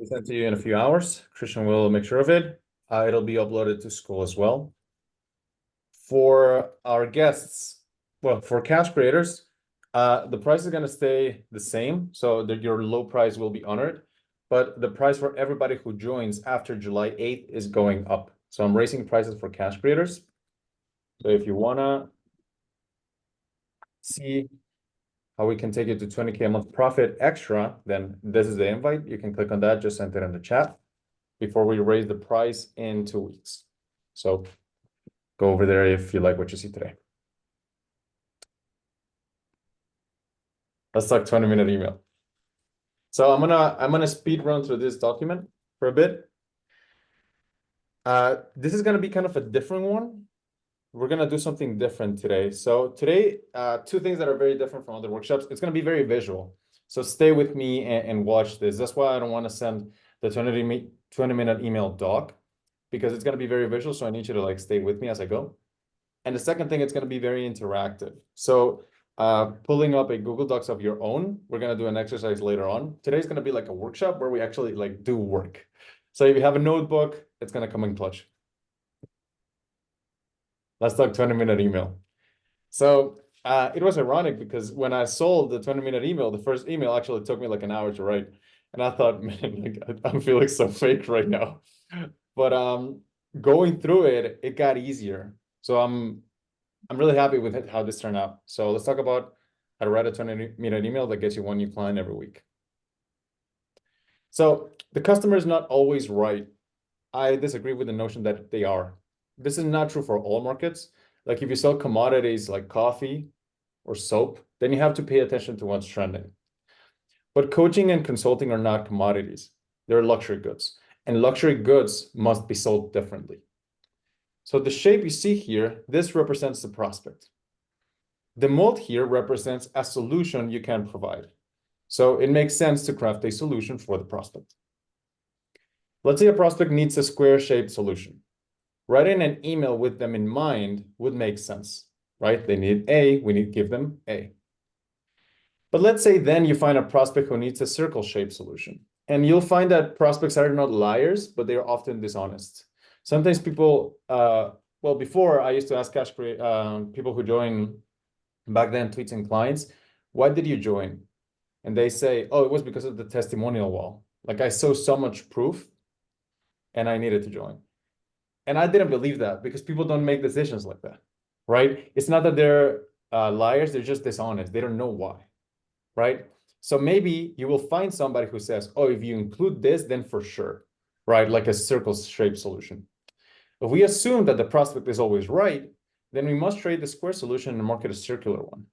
be sent to you in a few hours. Christian will make sure of it. It'll be uploaded to school as well. For our guests, well, for cash creators, the price is going to stay the same, so that your low price will be honored, but the price for everybody who joins after July 8th is going up. So I'm raising prices for cash creators. So if you want to see how we can take it to 20K a month profit extra, then this is the invite. You can click on that, just send it in the chat before we raise the price in 2 weeks. So go over there if you like what you see today. Let's talk 20-minute email. So I'm gonna speed run through this document for a bit. This is gonna be kind of a different one. We're gonna do something different today. So today, two things that are very different from other workshops. It's gonna be very visual. So stay with me and watch this. That's why I don't want to send the 20-minute email doc, because it's gonna be very visual. So I need you to like stay with me as I go. And the second thing, it's gonna be very interactive. So pulling up a Google Docs of your own, we're gonna do an exercise later on. Today's gonna be like a workshop where we actually like do work. So if you have a notebook, it's gonna come in clutch. Let's talk 20-minute email. So it was ironic because when I sold the 20-minute email, the first email actually took me like an hour to write. And I thought, man, like, I'm feeling so fake right now. But going through it, it got easier. So I'm really happy with it, how this turned out. So let's talk about how to write a 20-minute email that gets you one new client every week. So the customer is not always right. I disagree with the notion that they are. This is not true for all markets. Like if you sell commodities like coffee or soap, then you have to pay attention to what's trending. But coaching and consulting are not commodities. They're luxury goods. And luxury goods must be sold differently. So the shape you see here, this represents the prospect. The mold here represents a solution you can provide. So it makes sense to craft a solution for the prospect. Let's say a prospect needs a square-shaped solution. Writing an email with them in mind would make sense, right? They need A, we need to give them A. But let's say then you find a prospect who needs a circle-shaped solution. And you'll find that prospects are not liars, but they are often dishonest. Sometimes people, well, before I used to ask people who join back then, tweets and clients, why did you join? And they say, oh, it was because of the testimonial wall. Like I saw so much proof and I needed to join. And I didn't believe that because people don't make decisions like that, right? It's not that they're liars, they're just dishonest. They don't know why, right? So maybe you will find somebody who says, oh, if you include this, then for sure, right? Like a circle-shaped solution. If we assume that the prospect is always right, then we must trade the square solution and market a circular one.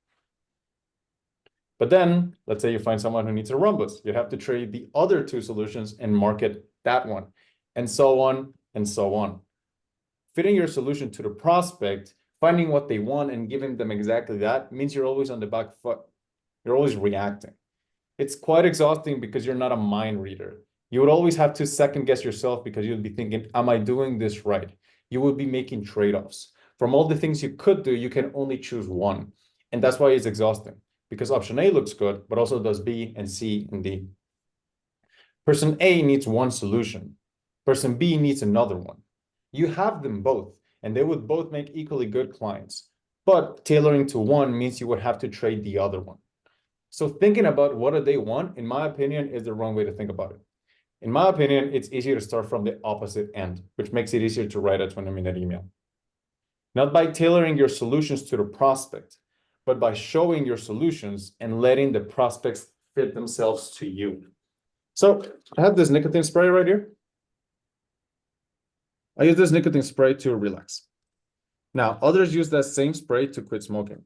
But then, let's say you find someone who needs a rhombus. You have to trade the other two solutions and market that one, and so on and so on. Fitting your solution to the prospect, finding what they want and giving them exactly that means you're always on the back foot. You're always reacting. It's quite exhausting because you're not a mind reader. You would always have to second guess yourself because you'd be thinking, am I doing this right? You would be making trade-offs. From all the things you could do, you can only choose one. And that's why it's exhausting, because option A looks good, but also does B and C and D. Person A needs one solution. Person B needs another one. You have them both, and they would both make equally good clients. But tailoring to one means you would have to trade the other one. So thinking about what do they want, in my opinion, is the wrong way to think about it. In my opinion, it's easier to start from the opposite end, which makes it easier to write a 20-minute email. Not by tailoring your solutions to the prospect, but by showing your solutions and letting the prospects fit themselves to you. So I have this nicotine spray right here. I use this nicotine spray to relax. Now, others use that same spray to quit smoking.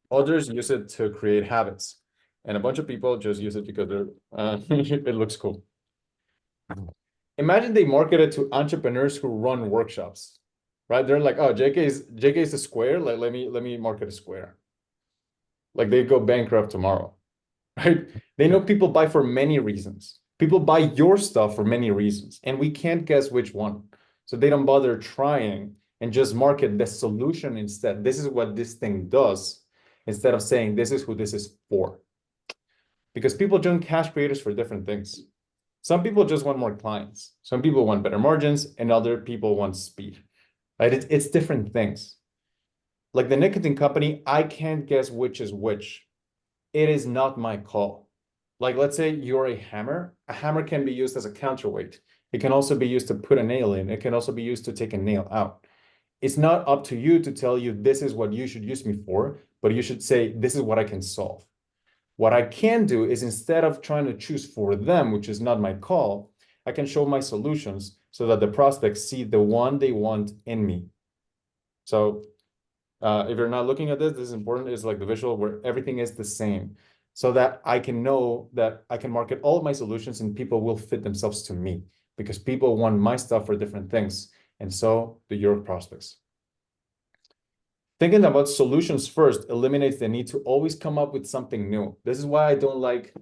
Others use it to create habits. And a bunch of people just use it because it looks cool. Imagine they market it to entrepreneurs who run workshops, right? They're like, oh, JK is a square. Like, let me market a square. Like they go bankrupt tomorrow, right? They know people buy for many reasons. People buy your stuff for many reasons, and we can't guess which one. So they don't bother trying and just market the solution instead. This is what this thing does, instead of saying this is who this is for. Because people join cash creators for different things. Some people just want more clients. Some people want better margins, and other people want speed. Right? It's different things. Like the nicotine company, I can't guess which is which. It is not my call. Like, let's say you're a hammer. A hammer can be used as a counterweight. It can also be used to put a nail in. It can also be used to take a nail out. It's not up to you to tell you this is what you should use me for, but you should say, this is what I can solve. What I can do is instead of trying to choose for them, which is not my call, I can show my solutions so that the prospects see the one they want in me. So if you're not looking at this, this is important. It's like the visual where everything is the same so that I can know that I can market all of my solutions and people will fit themselves to me because people want my stuff for different things. And so do your prospects. Thinking about solutions first eliminates the need to always come up with something new. This is why I don't like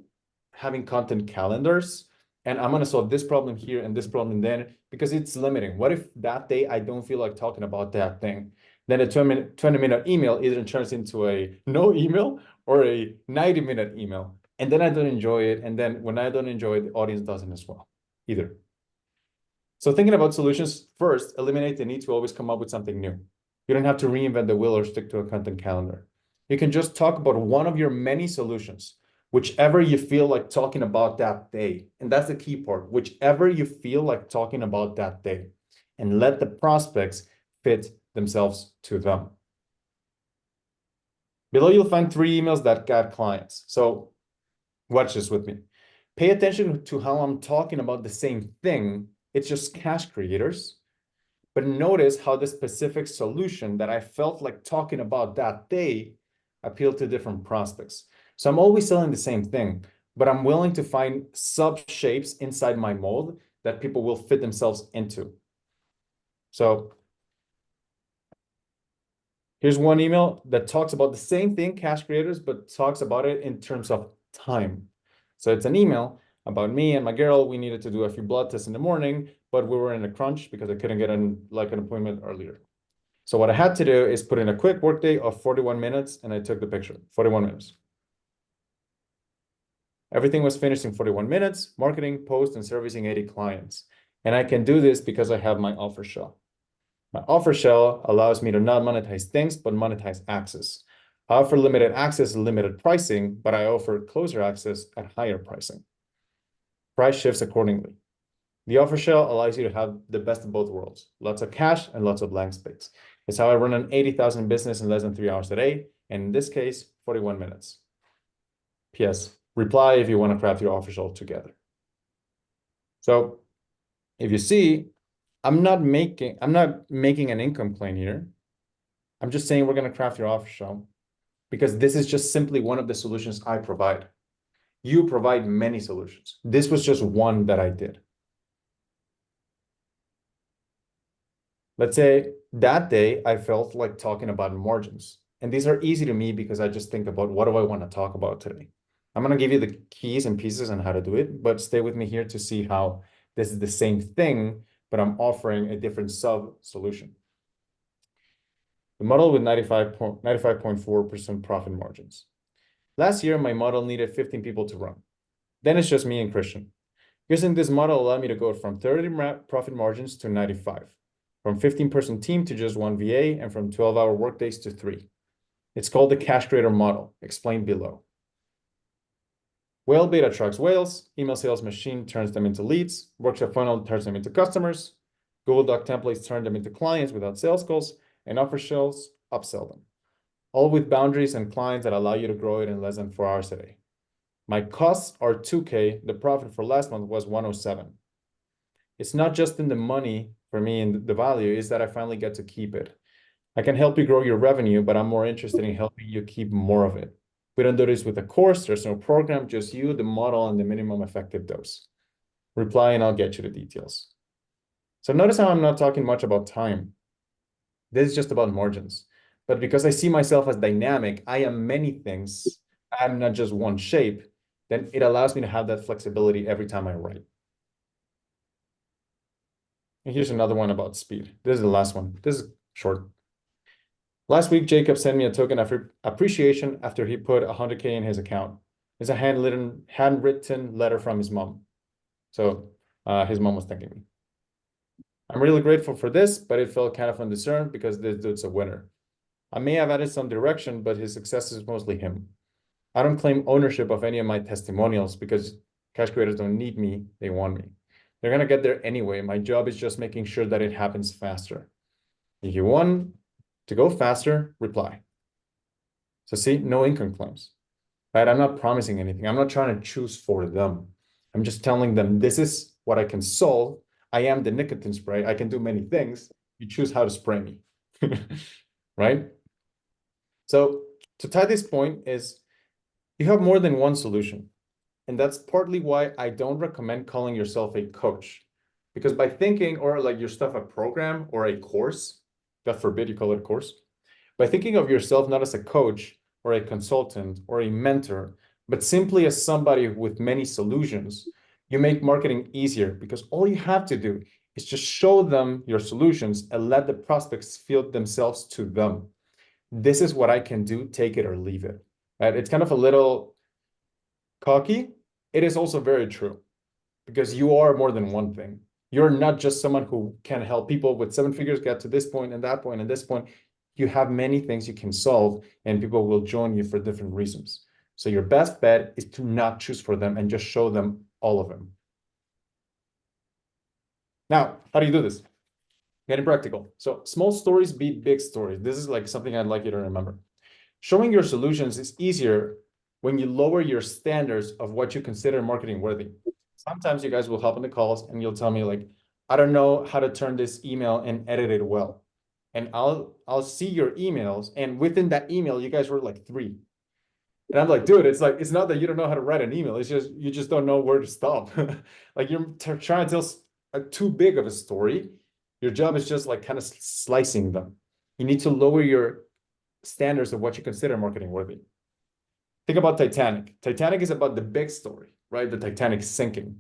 having content calendars. And I'm going to solve this problem here and this problem then, because it's limiting. What if that day I don't feel like talking about that thing? Then a 20-minute email either turns into a no email or a 90-minute email. And then I don't enjoy it. And then when I don't enjoy it, the audience doesn't as well either. So thinking about solutions first, eliminate the need to always come up with something new. You don't have to reinvent the wheel or stick to a content calendar. You can just talk about one of your many solutions, whichever you feel like talking about that day. And that's the key part, whichever you feel like talking about that day, and let the prospects fit themselves to them. Below, you'll find 3 emails that got clients. So watch this with me. Pay attention to how I'm talking about the same thing. It's just cash creators. But notice how the specific solution that I felt like talking about that day appealed to different prospects. So I'm always selling the same thing, but I'm willing to find sub-shapes inside my mold that people will fit themselves into. So here's one email that talks about the same thing, cash creators, but talks about it in terms of time. So it's an email about me and my girl. We needed to do a few blood tests in the morning, but we were in a crunch because I couldn't get an appointment earlier. So what I had to do is put in a quick workday of 41 minutes, and I took the picture, 41 minutes. Everything was finished in 41 minutes, marketing, post, and servicing 80 clients. And I can do this because I have my offer shell. My offer shell allows me to not monetize things, but monetize access. I offer limited access and limited pricing, but I offer closer access at higher pricing. Price shifts accordingly. The offer shell allows you to have the best of both worlds, lots of cash and lots of blank space. It's how I run an 80,000 business in less than 3 hours a day, and in this case, 41 minutes. P.S. Reply if you want to craft your offer shell together. So if you see, I'm not making an income plan here. I'm just saying we're going to craft your offer shell because this is just simply one of the solutions I provide. You provide many solutions. This was just one that I did. Let's say that day I felt like talking about margins. And these are easy to me because I just think about what do I want to talk about today. I'm going to give you the keys and pieces on how to do it, but stay with me here to see how this is the same thing, but I'm offering a different sub solution. The model with 95.4% profit margins. Last year, my model needed 15 people to run. Then it's just me and Christian. Using this model allowed me to go from 30 profit margins to 95, from 15-person team to just 1 VA, and from 12-hour workdays to 3. It's called the cash creator model, explained below. Whale bait attracts whales, email sales machine turns them into leads, workshop funnel turns them into customers, Google Doc templates turn them into clients without sales calls, and offer shells upsell them. All with boundaries and clients that allow you to grow it in less than 4 hours a day. My costs are 2K. The profit for last month was 107. It's not just in the money for me and the value is that I finally get to keep it. I can help you grow your revenue, but I'm more interested in helping you keep more of it. We don't do this with a course. There's no program, just you, the model, and the minimum effective dose. Reply and I'll get you the details. So notice how I'm not talking much about time. This is just about margins. But because I see myself as dynamic, I am many things. I'm not just one shape. Then it allows me to have that flexibility every time I write. And here's another one about speed. This is the last one. This is short. Last week, Jacob sent me a token of appreciation after he put 100K in his account. It's a handwritten letter from his mom. So his mom was thanking me. I'm really grateful for this, but it felt kind of undiscerned because this dude's a winner. I may have added some direction, but his success is mostly him. I don't claim ownership of any of my testimonials because cash creators don't need me, they want me. They're gonna get there anyway. My job is just making sure that it happens faster. If you want to go faster, reply. So see, no income claims, right? I'm not promising anything. I'm not trying to choose for them. I'm just telling them this is what I can solve. I am the nicotine spray. I can do many things. You choose how to spray me, right? So to tie this point is you have more than one solution. And that's partly why I don't recommend calling yourself a coach. Because by thinking, or like your stuff a program or a course, God forbid you call it a course, by thinking of yourself not as a coach or a consultant or a mentor, but simply as somebody with many solutions, you make marketing easier because all you have to do is just show them your solutions and let the prospects feel themselves to them. This is what I can do, take it or leave it. Right? It's kind of a little cocky. It is also very true because you are more than one thing. You're not just someone who can help people with seven figures get to this point and that point and this point. You have many things you can solve and people will join you for different reasons. So your best bet is to not choose for them and just show them all of them. Now, how do you do this? Getting practical. So small stories beat big stories. This is like something I'd like you to remember. Showing your solutions is easier when you lower your standards of what you consider marketing worthy. Sometimes you guys will hop on the calls and you'll tell me like, I don't know how to turn this email and edit it well. And I'll see your emails, and within that email, you guys were like 3. And I'm like, dude, it's not that you don't know how to write an email. It's just you just don't know where to stop. Like you're trying to tell too big of a story. Your job is just like kind of slicing them. You need to lower your standards of what you consider marketing worthy. Think about Titanic. Titanic is about the big story, right? The Titanic sinking.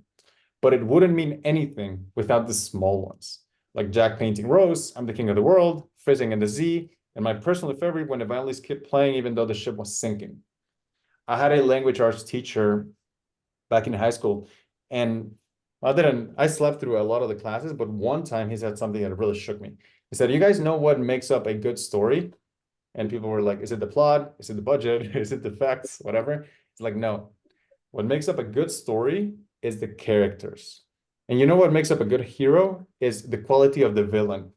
But it wouldn't mean anything without the small ones. Like Jack painting Rose, I'm the king of the world, fizzing in the Z, and my personal favorite when the violins kept playing even though the ship was sinking. I had a language arts teacher back in high school, and I slept through a lot of the classes, but one time he said something that really shook me. He said, you guys know what makes up a good story? And people were like, is it the plot? Is it the budget? Is it the facts? Whatever. It's like, no. What makes up a good story is the characters. And you know what makes up a good hero is the quality of the villain.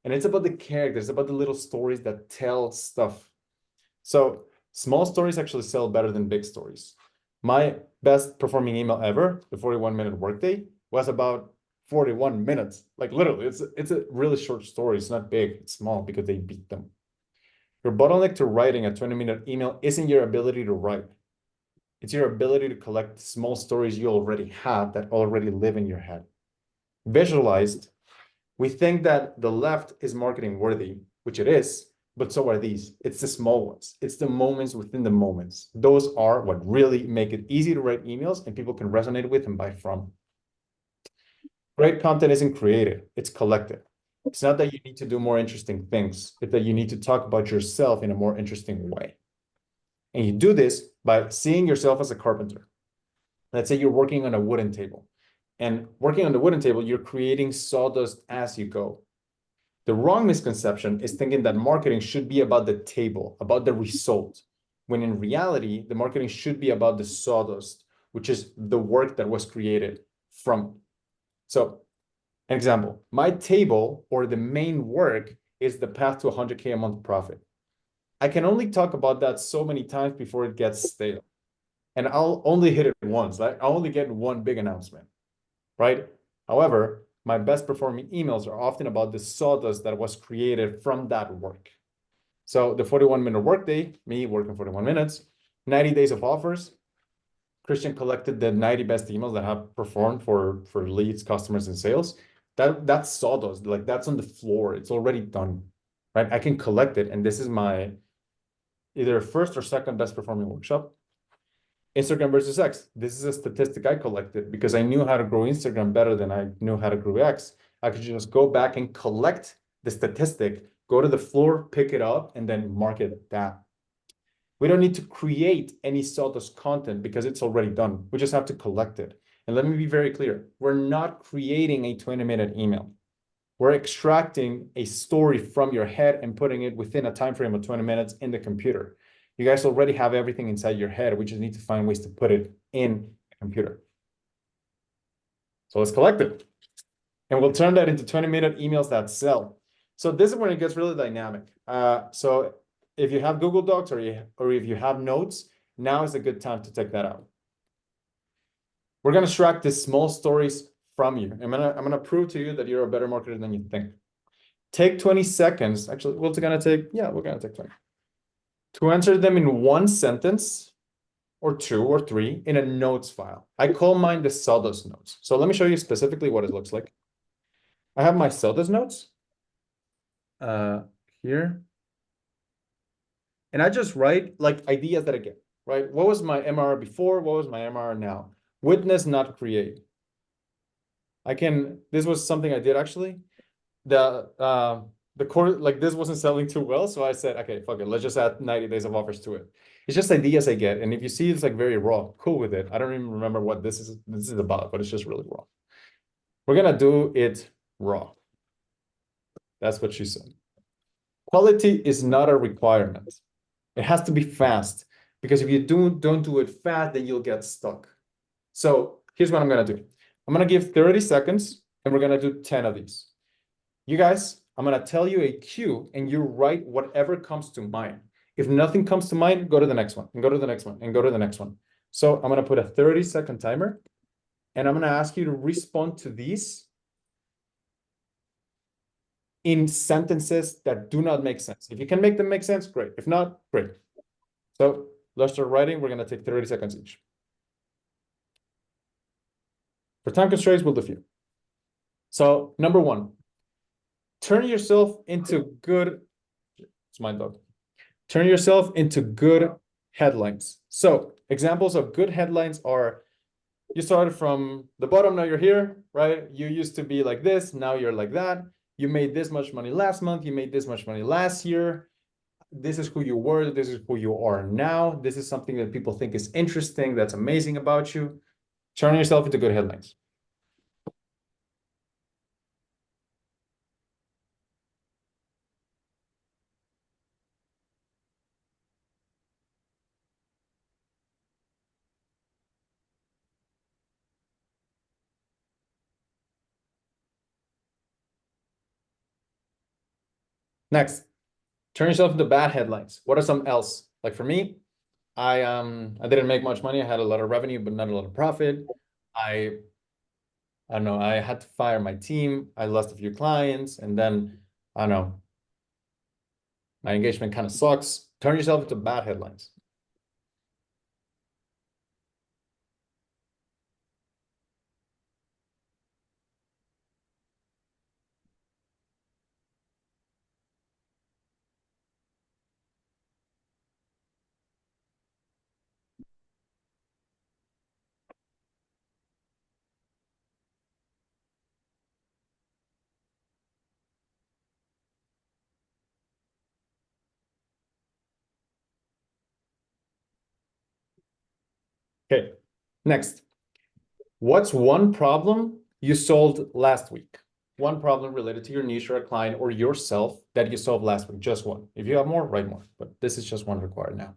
And it's about the characters, about the little stories that tell stuff. So small stories actually sell better than big stories. My best performing email ever, the 41-minute workday, was about 41 minutes. Like literally, it's a really short story. It's not big, it's small because they beat them. Your bottleneck to writing a 20-minute email isn't your ability to write. It's your ability to collect small stories you already have that already live in your head. Visualized, we think that the left is marketing worthy, which it is, but so are these. It's the small ones. It's the moments within the moments. Those are what really make it easy to write emails and people can resonate with and buy from. Great content isn't created, it's collected. It's not that you need to do more interesting things, it's that you need to talk about yourself in a more interesting way. And you do this by seeing yourself as a carpenter. Let's say you're working on a wooden table. And working on the wooden table, you're creating sawdust as you go. The wrong misconception is thinking that marketing should be about the table, about the result, when in reality, the marketing should be about the sawdust, which is the work that was created from it. So, an example, my table or the main work is the path to 100K a month profit. I can only talk about that so many times before it gets stale. And I'll only hit it once. Like I'll only get one big announcement, right? However, my best performing emails are often about the sawdust that was created from that work. So the 41-minute workday, me working 41 minutes, 90 days of offers. Christian collected the 90 best emails that have performed for leads, customers, and sales. That's sawdust, like that's on the floor. It's already done, right? I can collect it, and this is my either first or second best performing workshop. Instagram versus X. This is a statistic I collected because I knew how to grow Instagram better than I knew how to grow X. I could just go back and collect the statistic, go to the floor, pick it up, and then market that. We don't need to create any sawdust content because it's already done. We just have to collect it. And let me be very clear. We're not creating a 20-minute email. We're extracting a story from your head and putting it within a time frame of 20 minutes in the computer. You guys already have everything inside your head. We just need to find ways to put it in the computer. So let's collect it. And we'll turn that into 20-minute emails that sell. So this is when it gets really dynamic. So if you have Google Docs or if you have notes, now is a good time to take that out. We're going to extract these small stories from you. I'm gonna prove to you that you're a better marketer than you think. Take 20 seconds. Actually, we're gonna take 20. To answer them in one sentence or two or three in a notes file. I call mine the Sawdust notes. So let me show you specifically what it looks like. I have my Sawdust notes here. And I just write like ideas that I get, right? What was my MR before? What was my MR now? Witness, not create. This was something I did actually. The core, like this wasn't selling too well. So I said, okay, fuck it. Let's just add 90 days of offers to it. It's just ideas I get. And if you see it's like very raw, cool with it. I don't even remember what this is about, but it's just really raw. We're gonna do it raw. That's what she said. Quality is not a requirement. It has to be fast because if you don't do it fast, then you'll get stuck. So here's what I'm gonna do. I'm gonna give 30 seconds and we're gonna do 10 of these. You guys, I'm gonna tell you a cue and you write whatever comes to mind. If nothing comes to mind, go to the next one and go to the next one and go to the next one. So I'm gonna put a 30-second timer and I'm gonna ask you to respond to these in sentences that do not make sense. If you can make them make sense, great. If not, great. So let's start writing. We're gonna take 30 seconds each. For time constraints, we'll do few. So number one, turn yourself into good, it's my dog. Turn yourself into good headlines. So examples of good headlines are, you started from the bottom, now you're here, right? You used to be like this, now you're like that. You made this much money last month, you made this much money last year. This is who you were, this is who you are now. This is something that people think is interesting, that's amazing about you. Turn yourself into good headlines. Next, turn yourself into bad headlines. What are some else? Like for me, I didn't make much money. I had a lot of revenue, but not a lot of profit. I don't know, I had to fire my team. I lost a few clients, and then I don't know, my engagement kind of sucks. Turn yourself into bad headlines. Okay, next. What's one problem you solved last week? One problem related to your niche or a client or yourself that you solved last week, just one. If you have more, write more, but this is just one required now.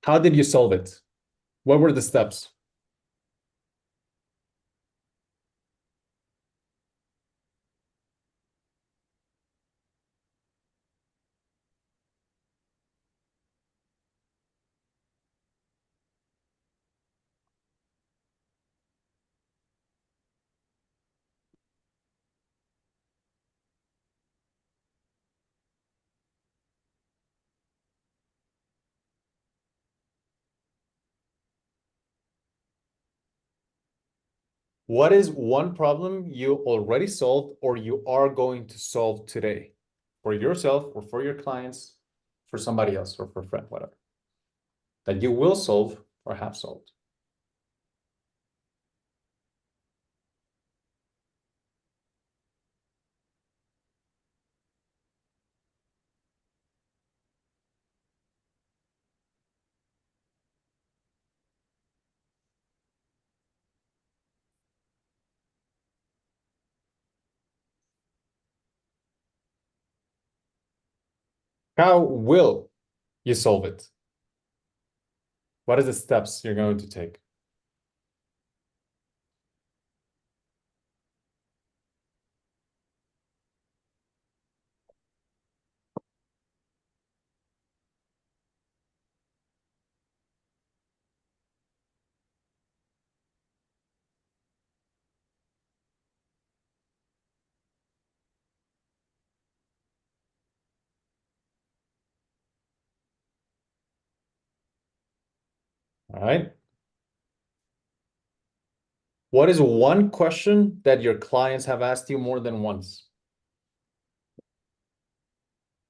How did you solve it? What were the steps? What is one problem you already solved or you are going to solve today? for yourself or for your clients, for somebody else or for a friend, whatever, that you will solve or have solved. How will you solve it? What are the steps you're going to take? All right. What is one question that your clients have asked you more than once?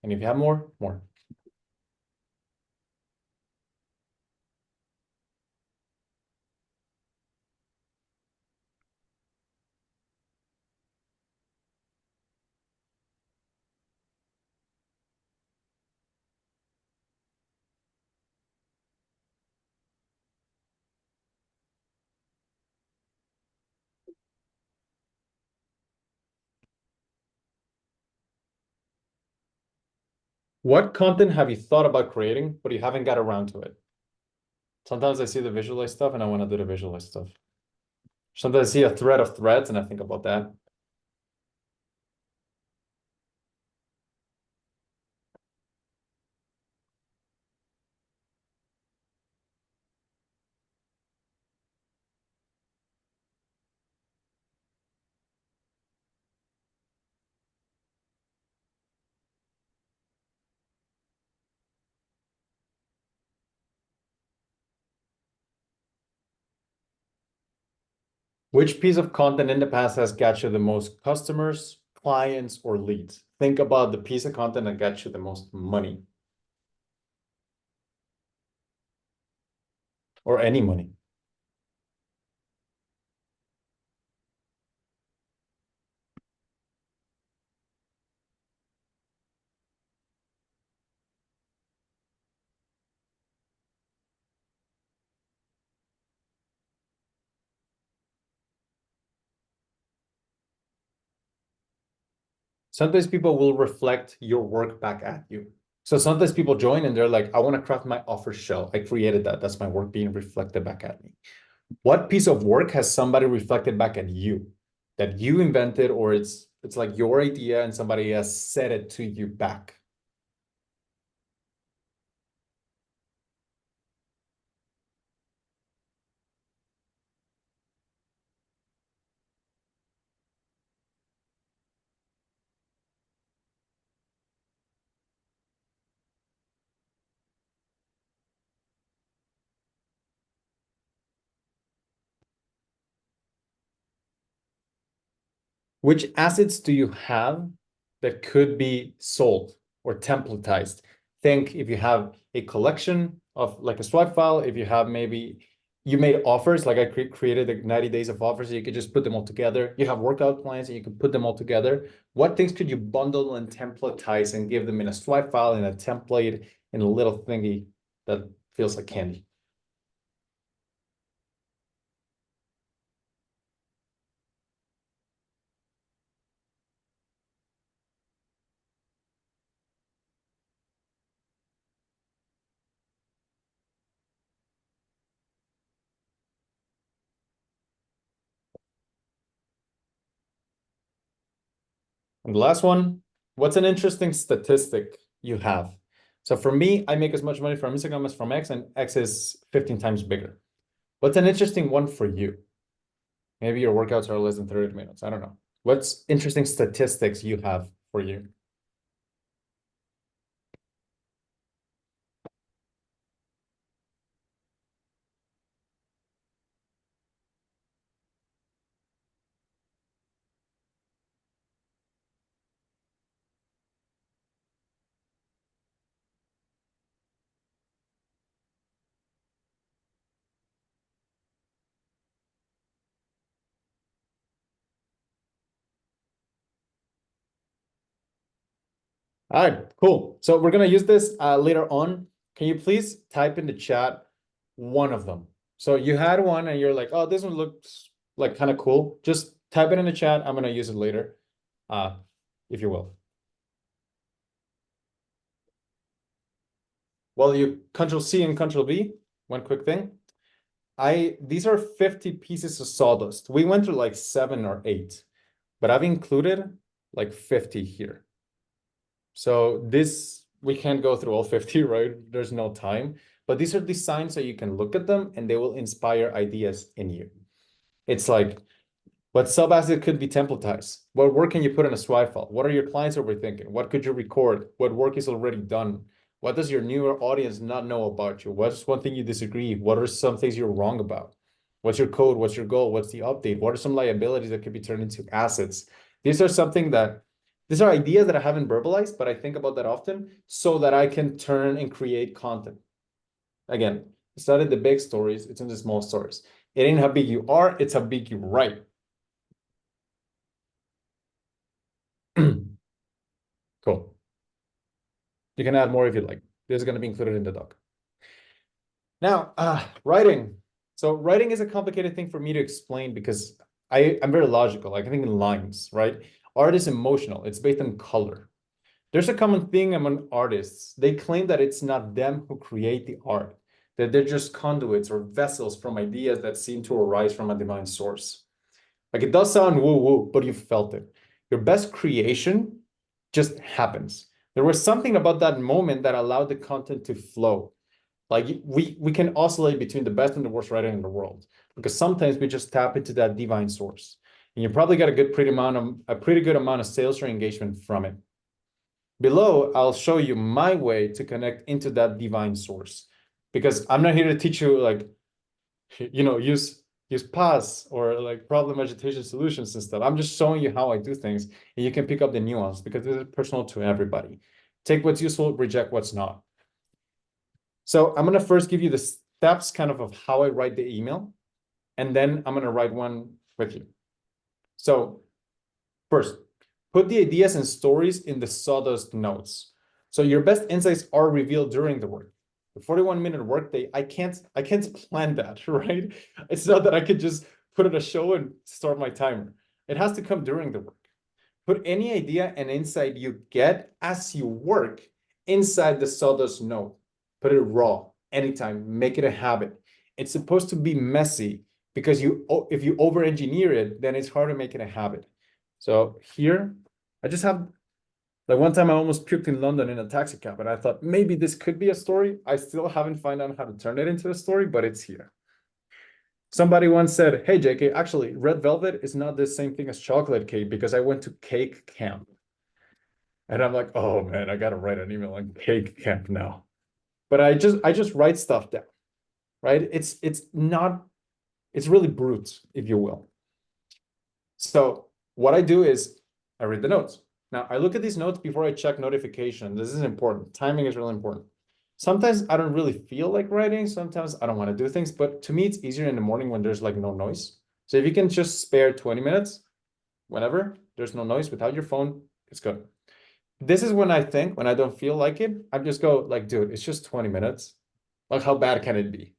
And if you have more, more. What content have you thought about creating, but you haven't got around to it? Sometimes I see the visualized stuff and I want to do the visualized stuff. Sometimes I see a thread of threads and I think about that. Which piece of content in the past has got you the most customers, clients, or leads? Think about the piece of content that got you the most money or any money. Sometimes people will reflect your work back at you. So sometimes people join and they're like, I want to craft my offer shell. I created that. That's my work being reflected back at me. What piece of work has somebody reflected back at you that you invented, or it's like your idea and somebody has said it to you back? Which assets do you have that could be sold or templatized? Think if you have a collection of like a swipe file, if you have maybe you made offers, like I created the 90 days of offers, so you could just put them all together. You have workout plans and you can put them all together. What things could you bundle and templatize and give them in a swipe file, in a template, in a little thingy that feels like candy? And the last one, what's an interesting statistic you have? So for me, I make as much money from Instagram as from X, and X is 15 times bigger. What's an interesting one for you? Maybe your workouts are less than 30 minutes. I don't know. What's interesting statistics you have for you? All right, cool. So we're gonna use this later on. Can you please type in the chat one of them? So you had one and you're like, oh, this one looks like kind of cool. Just type it in the chat. I'm gonna use it later, uh, if you will. Well, you Control C and Control V. One quick thing. These are 50 pieces of sawdust. We went through like 7 or 8, but I've included like 50 here. So this, we can't go through all 50, right? There's no time. But these are designs so you can look at them and they will inspire ideas in you. It's like, what sub-asset could be templatized? What work can you put in a SWI file? What are your clients overthinking? What could you record? What work is already done? What does your newer audience not know about you? What's one thing you disagree? What are some things you're wrong about? What's your code? What's your goal? What's the update? What are some liabilities that could be turned into assets? These are something that these are ideas that I haven't verbalized, but I think about that often so that I can turn and create content. Again, it's not in the big stories, it's in the small stories. It ain't how big you are, it's how big you write. Cool. You can add more if you like. This is going to be included in the doc. Now, writing. So writing is a complicated thing for me to explain because I'm very logical. I can think in lines, right? Art is emotional. It's based on color. There's a common thing among artists. They claim that it's not them who create the art, that they're just conduits or vessels from ideas that seem to arise from a divine source. Like it does sound woo-woo, but you felt it. Your best creation just happens. There was something about that moment that allowed the content to flow. Like we can oscillate between the best and the worst writing in the world because sometimes we just tap into that divine source, and you probably get a pretty good amount of sales or engagement from it. Below, I'll show you my way to connect into that divine source because I'm not here to teach you like, use PAS or like problem agitation solutions and stuff. I'm just showing you how I do things, and you can pick up the nuance because this is personal to everybody. Take what's useful, reject what's not. So I'm going to first give you the steps kind of how I write the email, and then I'm going to write one with you. So first, put the ideas and stories in the sawdust notes. So your best insights are revealed during the work. The 41-minute workday, I can't plan that, right? It's not that I could just put in a show and start my timer. It has to come during the work. Put any idea and insight you get as you work inside the sawdust note. Put it raw, anytime, make it a habit. It's supposed to be messy because if you over-engineer it, then it's hard to make it a habit. So here, I just have, like one time I almost puked in London in a taxi cab, and I thought maybe this could be a story. I still haven't found out how to turn it into a story, but it's here. Somebody once said, hey, JK, actually, red velvet is not the same thing as chocolate cake because I went to cake camp. And I'm like, oh man, I gotta write an email on cake camp now. But I just write stuff down, right? It's really brute, if you will. So what I do is I read the notes. Now I look at these notes before I check notification. This is important. Timing is really important. Sometimes I don't really feel like writing. Sometimes I don't want to do things, but to me, it's easier in the morning when there's like no noise. So if you can just spare 20 minutes, whenever there's no noise without your phone, it's good. This is when I think, when I don't feel like it, I just go like, dude, it's just 20 minutes. Like, how bad can it be?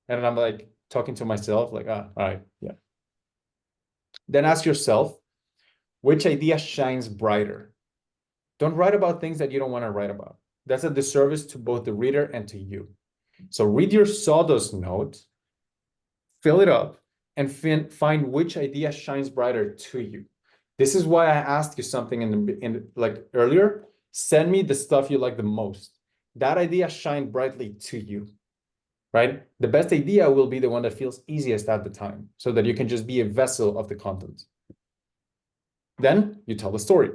And then I'm like talking to myself, like, all right, yeah. Then ask yourself, which idea shines brighter? Don't write about things that you don't want to write about. That's a disservice to both the reader and to you. So read your sawdust note, fill it up, and find which idea shines brighter to you. This is why I asked you something in like earlier. Send me the stuff you like the most. That idea shine brightly to you, right? The best idea will be the one that feels easiest at the time, so that you can just be a vessel of the content. Then you tell the story.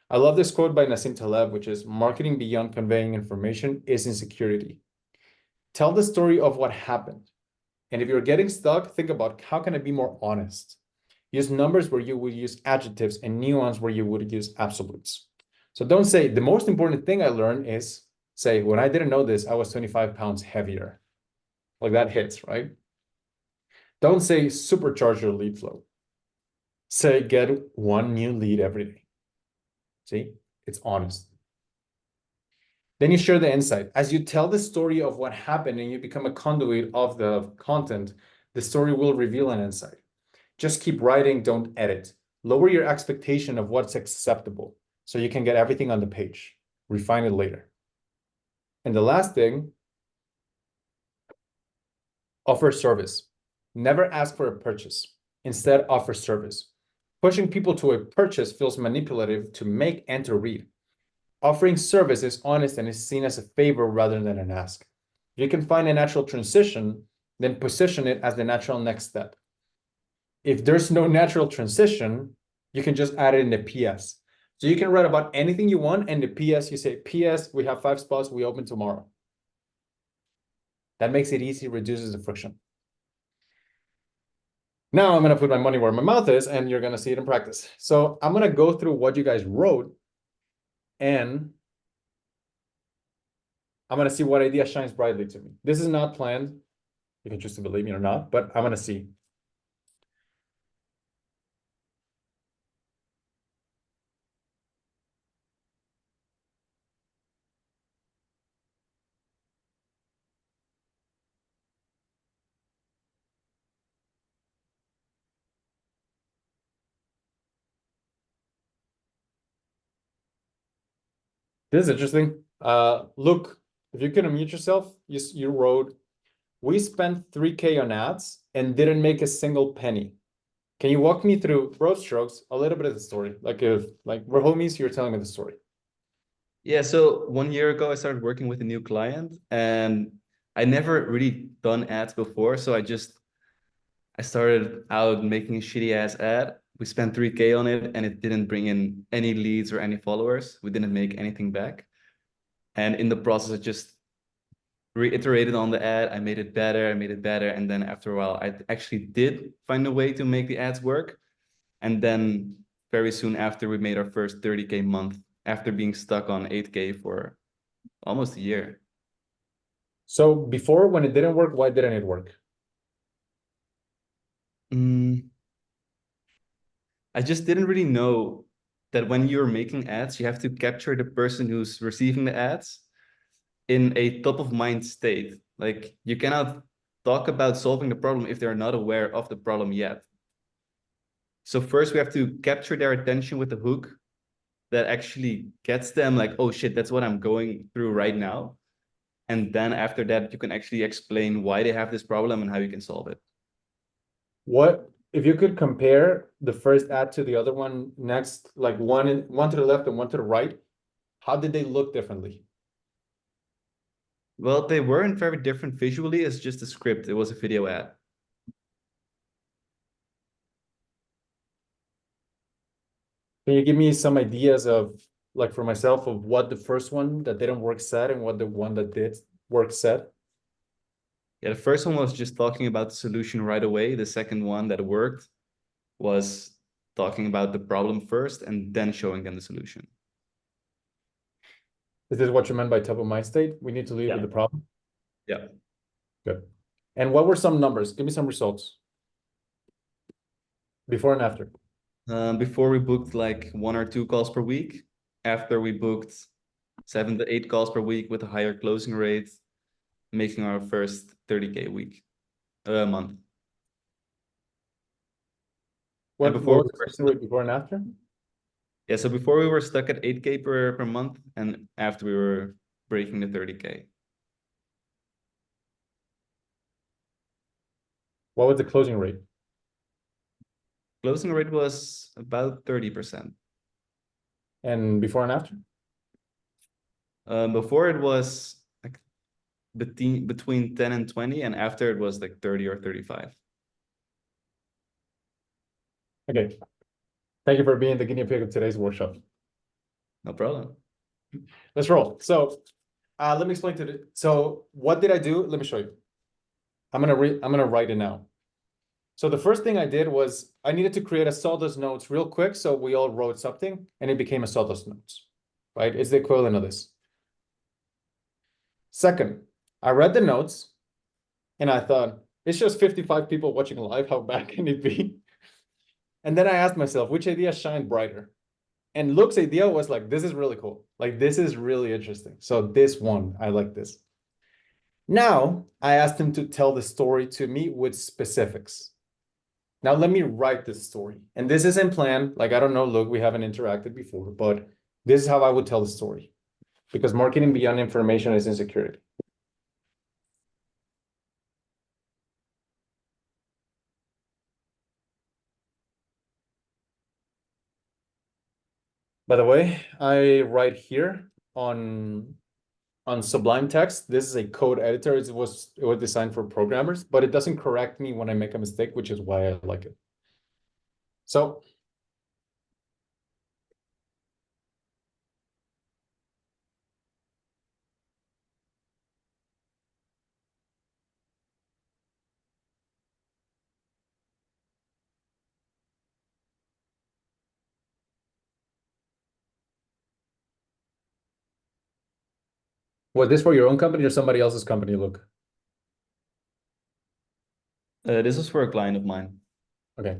I love this quote by Nassim Taleb, which is, marketing beyond conveying information is insecurity. Tell the story of what happened. And if you're getting stuck, think about, how can I be more honest? Use numbers where you would use adjectives and nuance where you would use absolutes. So don't say, the most important thing I learned is, say, when I didn't know this, I was 25 pounds heavier. Like that hits, right? Don't say supercharge your lead flow. Say get one new lead every day. See, it's honest. Then you share the insight. As you tell the story of what happened and you become a conduit of the content, the story will reveal an insight. Just keep writing, don't edit. Lower your expectation of what's acceptable so you can get everything on the page. Refine it later. And the last thing, offer service. Never ask for a purchase. Instead, offer service. Pushing people to a purchase feels manipulative to make and to read. Offering service is honest and is seen as a favor rather than an ask. If you can find a natural transition, then position it as the natural next step. If there's no natural transition, you can just add it in the PS. So you can write about anything you want, and the PS, you say, PS, we have 5 spots, we open tomorrow. That makes it easy, reduces the friction. Now I'm going to put my money where my mouth is, and you're going to see it in practice. So I'm going to go through what you guys wrote, and I'm going to see what idea shines brightly to me. This is not planned. You can choose to believe me or not, but I'm going to see. This is interesting. Luke, if you can unmute yourself, you wrote, we spent 3K on ads and didn't make a single penny. Can you walk me through broad strokes, a little bit of the story? Like if we're homies, you're telling me the story. Yeah, so 1 year ago, I started working with a new client and I never really done ads before. So I started out making a shitty ass ad. We spent 3K on it and it didn't bring in any leads or any followers. We didn't make anything back. And in the process, I just reiterated on the ad. I made it better. I made it better. And then after a while, I actually did find a way to make the ads work. And then very soon after, we made our first 30K month after being stuck on 8K for almost a year. So before, when it didn't work, why didn't it work? I just didn't really know that when you're making ads, you have to capture the person who's receiving the ads in a top of mind state. Like you cannot talk about solving the problem if they're not aware of the problem yet. So first we have to capture their attention with a hook that actually gets them like, oh shit, that's what I'm going through right now. And then after that, you can actually explain why they have this problem and how you can solve it. What if you could compare the first ad to the other one next, like one to the left and one to the right, how did they look differently? Well, they weren't very different visually. It's just a script. It was a video ad. Can you give me some ideas of, like for myself, of what the first one that didn't work said and what the one that did work said? Yeah, the first one was just talking about the solution right away. The second one that worked was talking about the problem first and then showing them the solution. Is this what you meant by top of mind state? We need to lead with the problem? Yeah. Good. And what were some numbers? Give me some results. Before and after. Before we booked like 1 or 2 calls per week. After we booked 7 to 8 calls per week with a higher closing rate, making our first 30K a month. What was the closing rate before and after? Yeah, so before we were stuck at 8K per month, and after we were breaking the 30K. What was the closing rate? Closing rate was about 30%. And before and after? Before it was like between 10 and 20, and after it was like 30 or 35. Okay. Thank you for being the guinea pig of today's workshop. No problem. Let's roll. So let me explain to the, so what did I do? Let me show you. I'm gonna write it now. So the first thing I did was I needed to create a sawdust notes real quick. So we all wrote something and it became a sawdust notes, right? It's the equivalent of this. Second, I read the notes and I thought, it's just 55 people watching live. How bad can it be? And then I asked myself, which idea shined brighter? And Luke's idea was like, this is really cool. Like, this is really interesting. So this one, I like this. Now I asked him to tell the story to me with specifics. Now let me write this story. And this isn't planned. Like, I don't know, Luke, we haven't interacted before, but this is how I would tell the story. Because marketing beyond information is insecurity. By the way, I write here on Sublime Text. This is a code editor. It was designed for programmers, but it doesn't correct me when I make a mistake, which is why I like it. So was this for your own company or somebody else's company, Luke? This is for a client of mine. Okay.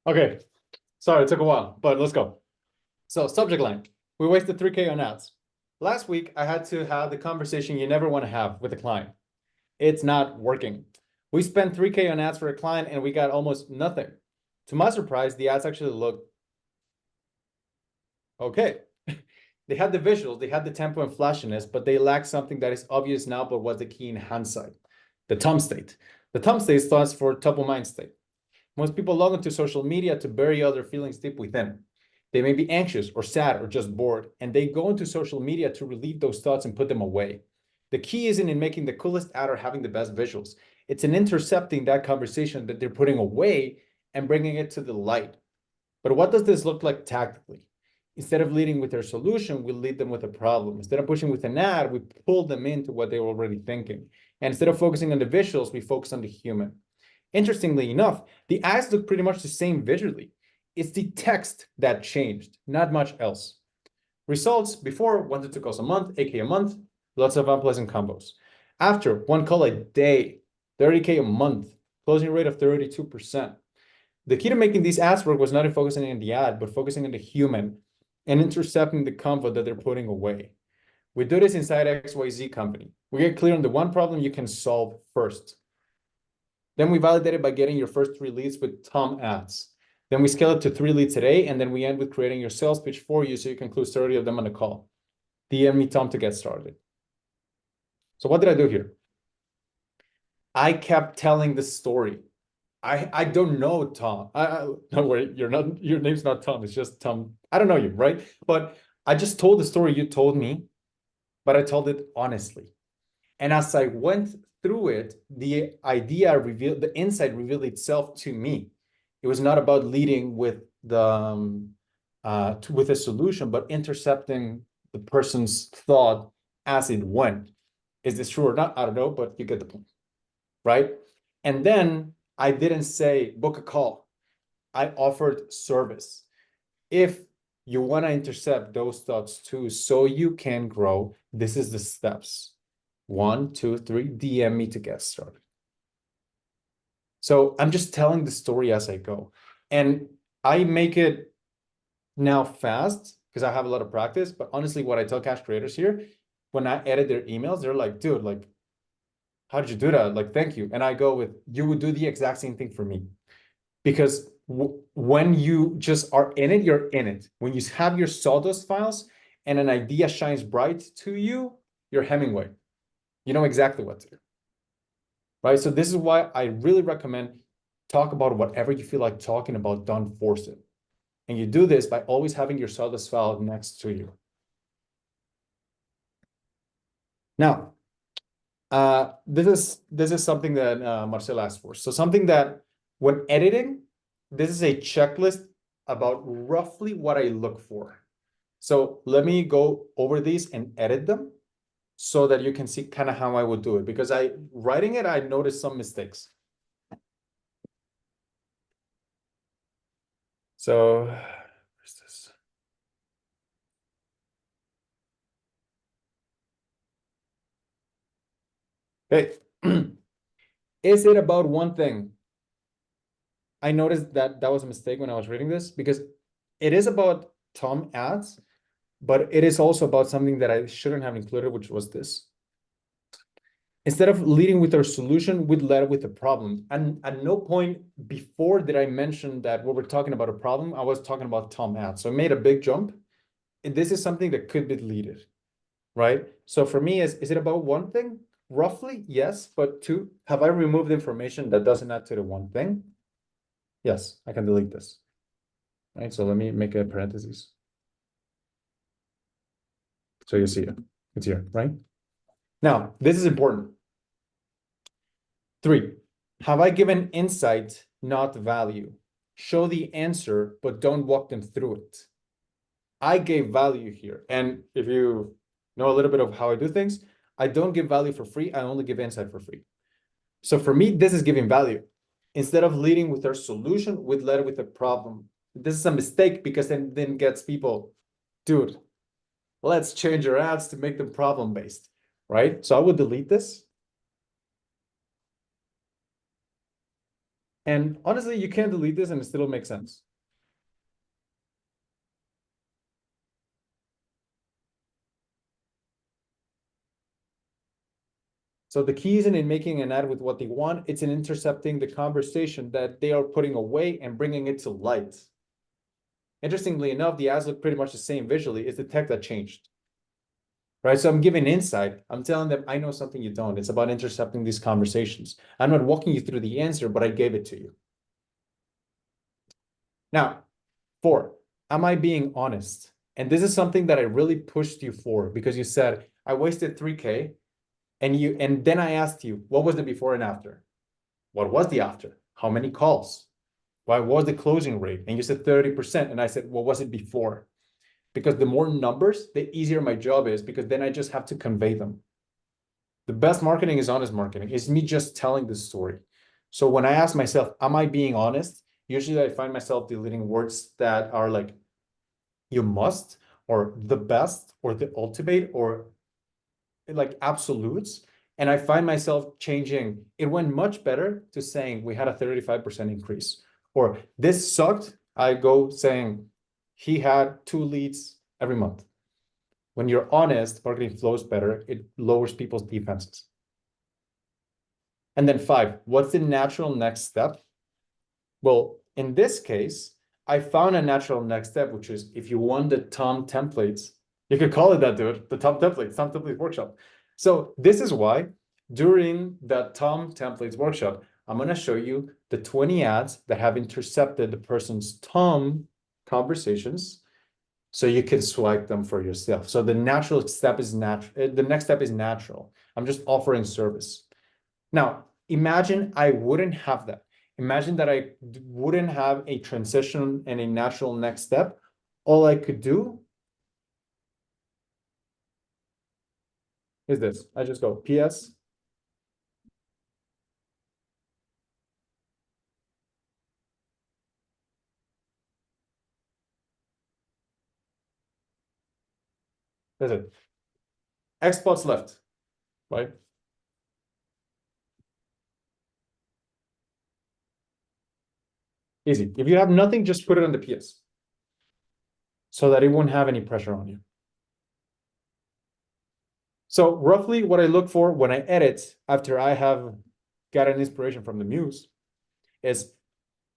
Okay, sorry, it took a while, but let's go. So subject line, we wasted 3K on ads. Last week, I had to have the conversation you never want to have with a client. It's not working. We spent 3K on ads for a client and we got almost nothing. To my surprise, the ads actually looked okay. They had the visuals, they had the tempo and flashiness, but they lacked something that is obvious now, but was the key in hindsight. The TOM state. The TOM state stands for top of mind state. Most people log into social media to bury all their feelings deep within. They may be anxious or sad or just bored, and they go into social media to relieve those thoughts and put them away. The key isn't in making the coolest ad or having the best visuals. It's in intercepting that conversation that they're putting away and bringing it to the light. But what does this look like tactically? Instead of leading with their solution, we lead them with a problem. Instead of pushing with an ad, we pull them into what they were already thinking. And instead of focusing on the visuals, we focus on the human. Interestingly enough, the ads look pretty much the same visually. It's the text that changed, not much else. Results before 1 to 2 calls a month, 8K a month, lots of unpleasant combos. After 1 call a day, 30K a month, closing rate of 32%. The key to making these ads work was not in focusing on the ad, but focusing on the human and intercepting the convo that they're putting away. We do this inside XYZ company. We get clear on the one problem you can solve first. Then we validate it by getting your first 3 leads with Tom ads. Then we scale it to 3 leads a day, and then we end with creating your sales pitch for you so you can close 30 of them on a call. DM me Tom to get started. So what did I do here? I kept telling the story. I don't know Tom. Don't worry, your name's not Tom, it's just Tom. I don't know you, right? But I just told the story you told me, but I told it honestly. And as I went through it, the idea revealed, the insight revealed itself to me. It was not about leading with with a solution, but intercepting the person's thought as it went. Is this true or not? I don't know, but you get the point, right? And then I didn't say book a call. I offered service. If you want to intercept those thoughts too, so you can grow, this is the steps. 1, 2, 3, DM me to get started. So I'm just telling the story as I go. And I make it now fast because I have a lot of practice. But honestly, what I tell cash creators here, when I edit their emails, they're like, dude, like, how did you do that? Like, thank you. And I go with, you would do the exact same thing for me. Because when you just are in it, you're in it. When you have your sawdust files and an idea shines bright to you, you're Hemingway. You know exactly what to do, right? So this is why I really recommend talk about whatever you feel like talking about, don't force it. And you do this by always having your sawdust file next to you. Now, this is something that Marcel asked for. So something that when editing, this is a checklist about roughly what I look for. So let me go over these and edit them so that you can see kind of how I would do it. Because writing it, I noticed some mistakes. So where's this? Okay. Is it about one thing? I noticed that that was a mistake when I was reading this because it is about Tom ads, but it is also about something that I shouldn't have included, which was this. Instead of leading with our solution, we led with the problem. And at no point before did I mention that when we're talking about a problem, I was talking about Tom ads. So I made a big jump. And this is something that could be deleted, right? So for me, is it about one thing? Roughly, yes. But two, have I removed information that doesn't add to the one thing? Yes, I can delete this, right? So let me make a parentheses. So you see it, it's here, right? Now, this is important. 3, have I given insight, not value? Show the answer, but don't walk them through it. I gave value here. And if you know a little bit of how I do things, I don't give value for free. I only give insight for free. So for me, this is giving value. Instead of leading with our solution, we'd led with a problem. This is a mistake because then gets people, dude, let's change our ads to make them problem-based, right? So I would delete this. And honestly, you can delete this and it still makes sense. So the key isn't in making an ad with what they want, it's in intercepting the conversation that they are putting away and bringing it to light. Interestingly enough, the ads look pretty much the same visually. It's the tech that changed, right? So I'm giving insight. I'm telling them, I know something you don't. It's about intercepting these conversations. I'm not walking you through the answer, but I gave it to you. Now, 4, am I being honest? And this is something that I really pushed you for because you said, I wasted 3K and then I asked you, what was the before and after? What was the after? How many calls? What was the closing rate? And you said 30%. And I said, what was it before? Because the more numbers, the easier my job is because then I just have to convey them. The best marketing is honest marketing. It's me just telling the story. So when I ask myself, am I being honest? Usually I find myself deleting words that are like, you must, or the best, or the ultimate, or like absolutes. And I find myself changing. It went much better to saying we had a 35% increase, or this sucked. I go saying he had 2 leads every month. When you're honest, marketing flows better. It lowers people's defenses. And then 5, what's the natural next step? Well, in this case, I found a natural next step, which is if you want the Tom templates, you could call it that, dude, the Tom templates workshop. So this is why during the Tom templates workshop, I'm going to show you the 20 ads that have intercepted the person's Tom conversations so you can swipe them for yourself. So the natural step is natural. The next step is natural. I'm just offering service. Now, imagine I wouldn't have that. Imagine that I wouldn't have a transition and a natural next step. All I could do is this. I just go PS. That's it. X spots left, right? Easy. If you have nothing, just put it on the PS so that it won't have any pressure on you. So roughly what I look for when I edit after I have got an inspiration from the muse is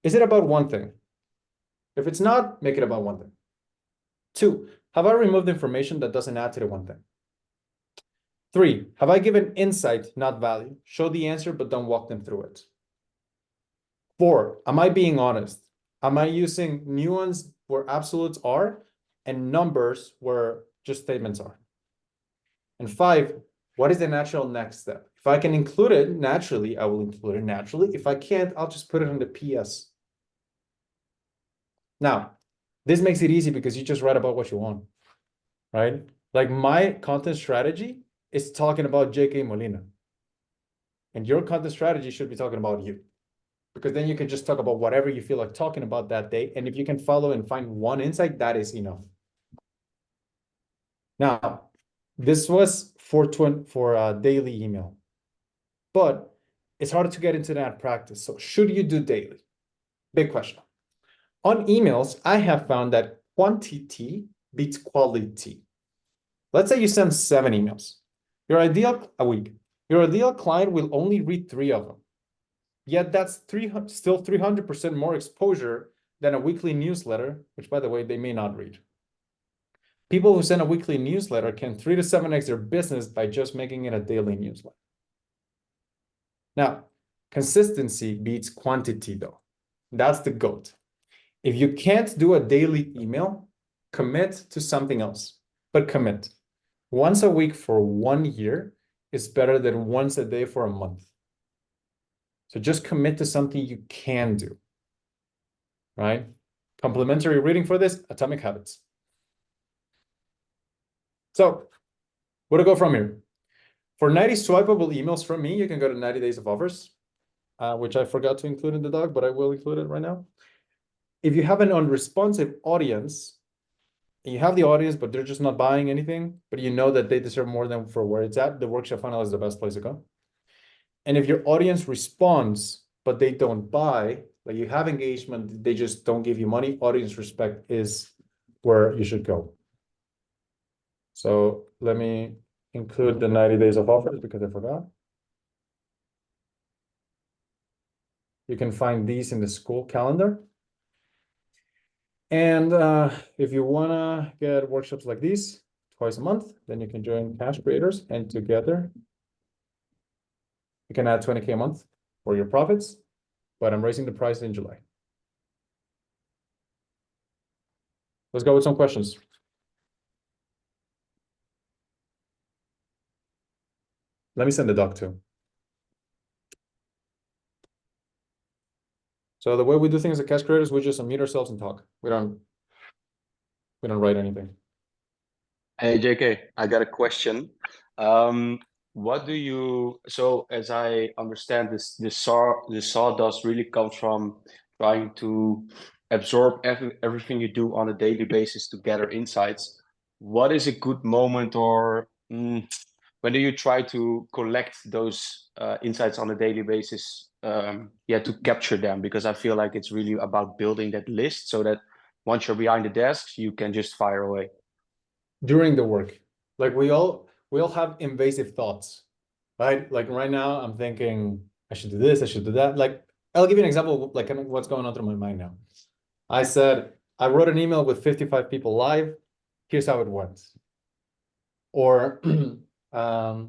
it about one thing? If it's not, make it about one thing. 2, have I removed information that doesn't add to the one thing? 3, have I given insight, not value? Show the answer, but don't walk them through it. 4, am I being honest? Am I using nuance where absolutes are and numbers where just statements are? And 5, what is the natural next step? If I can include it naturally, I will include it naturally. If I can't, I'll just put it on the PS. Now, this makes it easy because you just write about what you want, right? Like my content strategy is talking about JK Molina. And your content strategy should be talking about you. Because then you can just talk about whatever you feel like talking about that day. And if you can follow and find one insight, that is enough. Now, this was for daily email, but it's harder to get into that practice. So should you do daily? Big question. On emails, I have found that quantity beats quality. Let's say you send 7 emails. Your ideal a week. Your ideal client will only read 3 of them. Yet that's still 300% more exposure than a weekly newsletter, which by the way, they may not read. People who send a weekly newsletter can 3 to 7x their business by just making it a daily newsletter. Now, consistency beats quantity though. That's the GOAT. If you can't do a daily email, commit to something else, but commit. Once a week for 1 year is better than once a day for a month. So just commit to something you can do, right? Complementary reading for this, Atomic Habits. So where to go from here? For 90 swipeable emails from me, you can go to 90 days of offers, which I forgot to include in the doc, but I will include it right now. If you have an unresponsive audience, and you have the audience, but they're just not buying anything, but you know that they deserve more than for where it's at, the workshop funnel is the best place to go. And if your audience responds, but they don't buy, like you have engagement, they just don't give you money, audience respect is where you should go. So let me include the 90 days of offers because I forgot. You can find these in the school calendar. And if you want to get workshops like these twice a month, then you can join Cash Creators, and together you can add 20K a month for your profits, but I'm raising the price in July. Let's go with some questions. Let me send the doc too. So the way we do things at Cash Creators, we just unmute ourselves and talk. We don't write anything. Hey JK, I got a question. What do you, so as I understand this sawdust really comes from trying to absorb everything you do on a daily basis to gather insights. What is a good moment, or when do you try to collect those insights on a daily basis? Yeah, to capture them, because I feel like it's really about building that list so that once you're behind the desk, you can just fire away. During the work, like we all have invasive thoughts, right? Like right now I'm thinking I should do this, I should do that. Like I'll give you an example of like what's going on through my mind now. I said I wrote an email with 55 people live, here's how it went. Or I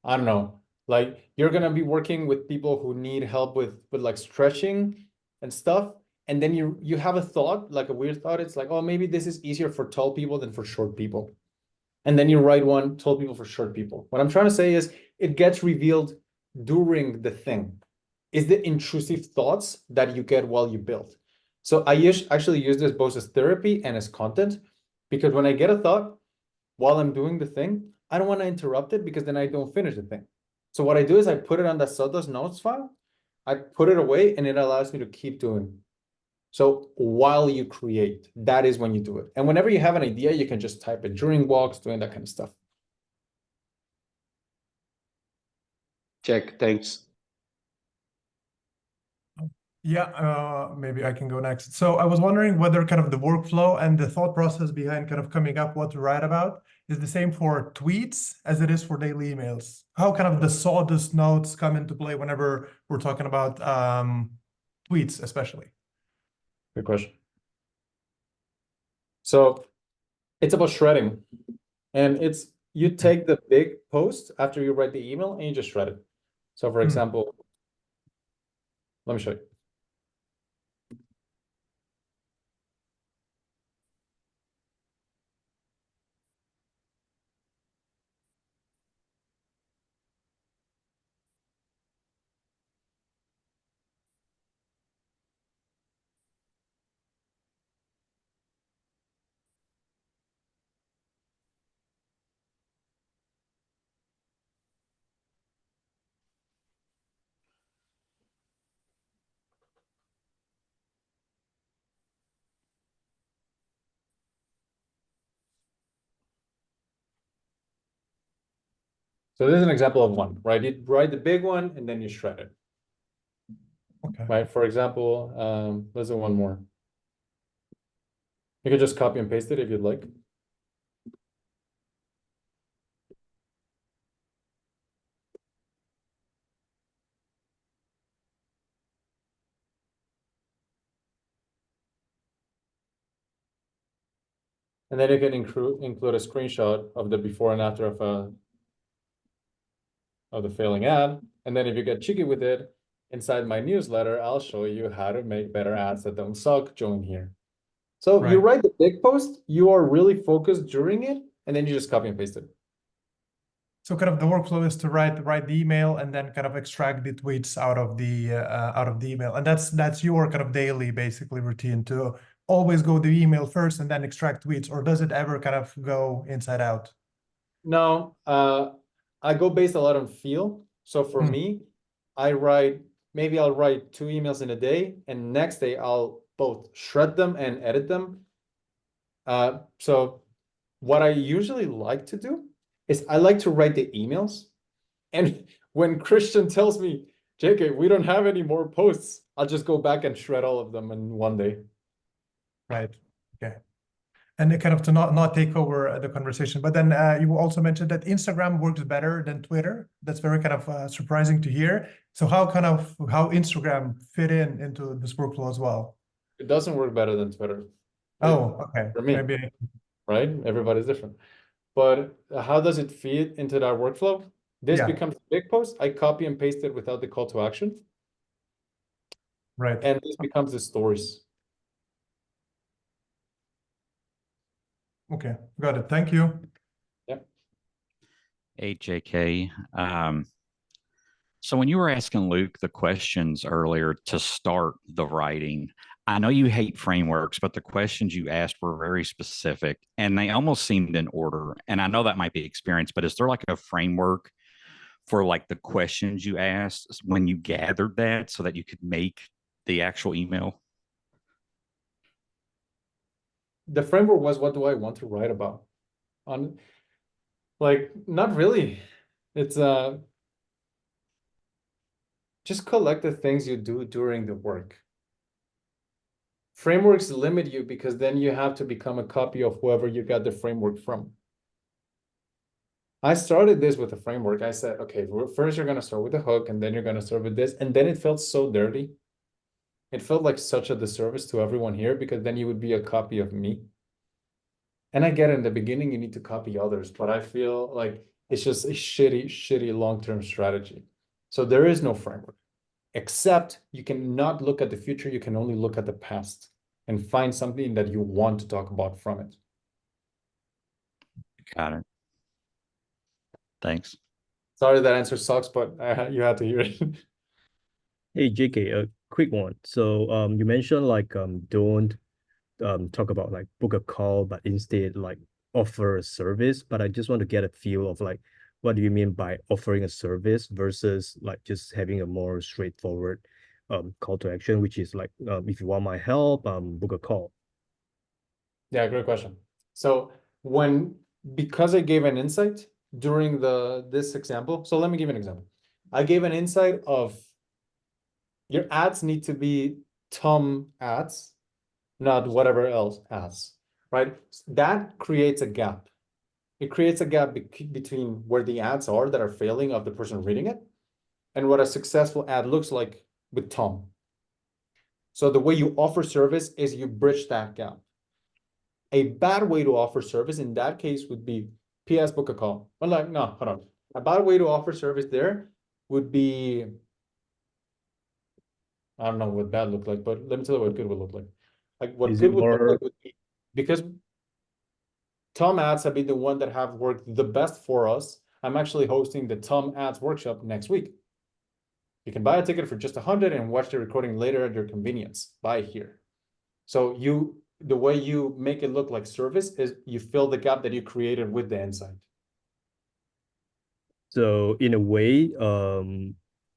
don't know, like you're gonna be working with people who need help with like stretching and stuff, and then you have a thought, like a weird thought. It's like, oh, maybe this is easier for tall people than for short people. And then you write one, tall people for short people. What I'm trying to say is it gets revealed during the thing. Is the intrusive thoughts that you get while you build. So I actually use this both as therapy and as content, because when I get a thought while I'm doing the thing, I don't want to interrupt it because then I don't finish the thing. So what I do is I put it on the Sotos notes file, I put it away, and it allows me to keep doing. So while you create, that is when you do it. And whenever you have an idea, you can just type it during walks, doing that kind of stuff. Check, thanks. Yeah, maybe I can go next. So I was wondering whether kind of the workflow and the thought process behind kind of coming up what to write about is the same for tweets as it is for daily emails. How kind of the sawdust notes come into play whenever we're talking about tweets, especially. Good question. So it's about shredding, and it's you take the big post after you write the email and you just shred it. So for example, let me show you. So this is an example of one, right? You write the big one and then you shred it. Okay. Right. For example, let's do one more. You could just copy and paste it if you'd like. And then you can include a screenshot of the before and after of the failing ad. And then if you get cheeky with it, inside my newsletter, I'll show you how to make better ads that don't suck. Join here. So you write the big post, you are really focused during it, and then you just copy and paste it. So kind of the workflow is to write the email and then kind of extract the tweets out of the email, and that's your kind of daily basically routine to always go the email first and then extract tweets, or does it ever kind of go inside out? No, I go based a lot on feel. So for me, maybe I'll write 2 emails in a day, and next day I'll both shred them and edit them. So what I usually like to do is I like to write the emails. And when Christian tells me, JK, we don't have any more posts, I'll just go back and shred all of them in one day. Right. Okay. And kind of to not take over the conversation, but then you also mentioned that Instagram works better than Twitter. That's very kind of surprising to hear. So how Instagram fit into this workflow as well? It doesn't work better than Twitter. Oh, okay. For me, Maybe. right? Everybody's different. But how does it feed into that workflow? This Yeah. becomes a big post. I copy and paste it without the call to action. Right. And this becomes the stories. Okay. Got it. Thank you. Hey, JK. So when you were asking Luke the questions earlier to start the writing, I know you hate frameworks, but the questions you asked were very specific and they almost seemed in order. And I know that might be experience, but is there like a framework for like the questions you asked when you gathered that so that you could make the actual email? The framework was, what do I want to write about? Like, not really. It's just collect the things you do during the work. Frameworks limit you because then you have to become a copy of whoever you got the framework from. I started this with a framework. I said, okay, first you're going to start with a hook and then you're going to start with this. And then it felt so dirty. It felt like such a disservice to everyone here because then you would be a copy of me. And I get it, in the beginning, you need to copy others, but I feel like it's just a shitty long-term strategy. So there is no framework, except you cannot look at the future. You can only look at the past and find something that you want to talk about from it. Got it. Thanks. Sorry that answer sucks, but you had to hear it. Hey, JK, a quick one. So you mentioned like don't talk about like book a call, but instead like offer a service. But I just want to get a feel of like what do you mean by offering a service versus like just having a more straightforward call to action, which is like if you want my help, book a call. Yeah, great question. So because I gave an insight during this example, so let me give an example. I gave an insight of your ads need to be Tom ads, not whatever else ads, right? That creates a gap. It creates a gap between where the ads are that are failing of the person reading it and what a successful ad looks like with Tom. So the way you offer service is you bridge that gap. A bad way to offer service in that case would be PS book a call. But like, no, hold on. A bad way to offer service there would be, I don't know what bad looked like, but let me tell you what good would look like. Like what Is good it would look more like would be, because Tom ads have been the one that have worked the best for us. I'm actually hosting the Tom ads workshop next week. You can buy a ticket for just 100 and watch the recording later at your convenience. Buy here. So the way you make it look like service is you fill the gap that you created with the insight. so in a way,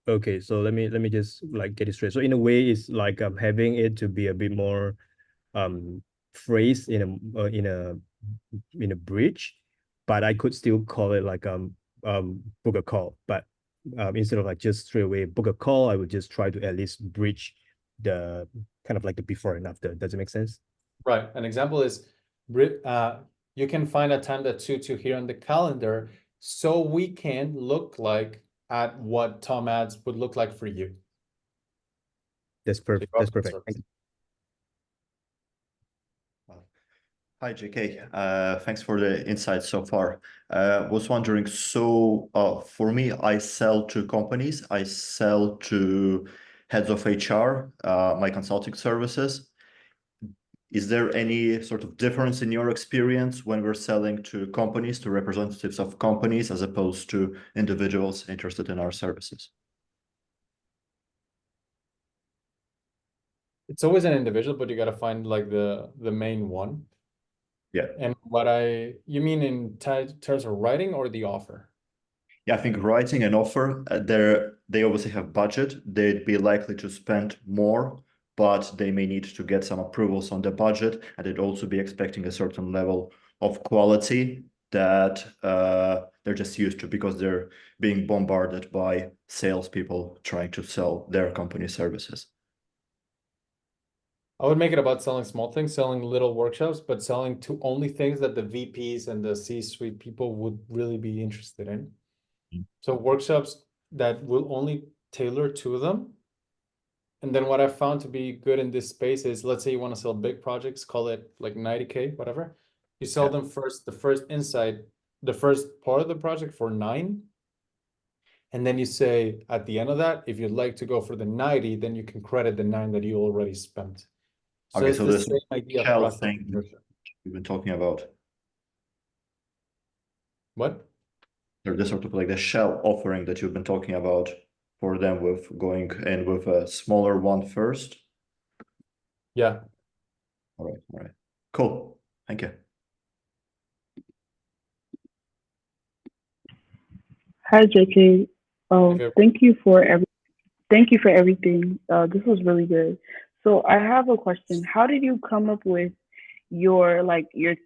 okay, so let me just like get it straight. So in a way, it's like having it to be a bit more phrased in a bridge, but I could still call it like book a call. But instead of like just straight away book a call, I would just try to at least bridge the kind of like the before and after. Does it make sense? Right. An example is you can find a time that suits you here on the calendar so we can look like at what Tom ads would look like for you. That's perfect. That's perfect. Thank you. Hi, JK. Thanks for the insights so far. Was wondering, for me, I sell to companies. I sell to heads of HR, my consulting services. Is there any sort of difference in your experience when we're selling to companies, to representatives of companies, as opposed to individuals interested in our services? It's always an individual, but you got to find like the main one. Yeah. And you mean in terms of writing or the offer? Yeah, I think writing an offer, they obviously have budget. They'd be likely to spend more, but they may need to get some approvals on the budget, and they'd also be expecting a certain level of quality. that they're just used to because they're being bombarded by salespeople trying to sell their company services? I would make it about selling small things, selling little workshops, but selling to only things that the VPs and the C-suite people would really be interested in. So workshops that will only tailor to them. And then what I found to be good in this space is, let's say you want to sell big projects, call it like 90K, whatever. You sell them first, the first part of the project for 9. And then you say at the end of that, if you'd like to go for the 90, then you can credit the 9 that you already spent. So Okay, it's so the this same idea of shell process thing conversion. you've been talking about. What? Or this sort of like the shell offering that you've been talking about for them with going in with a smaller one first. Yeah. All right. Cool. Thank you. Hi, JK. Okay. Thank you for everything. This was really good. So I have a question. How did you come up with your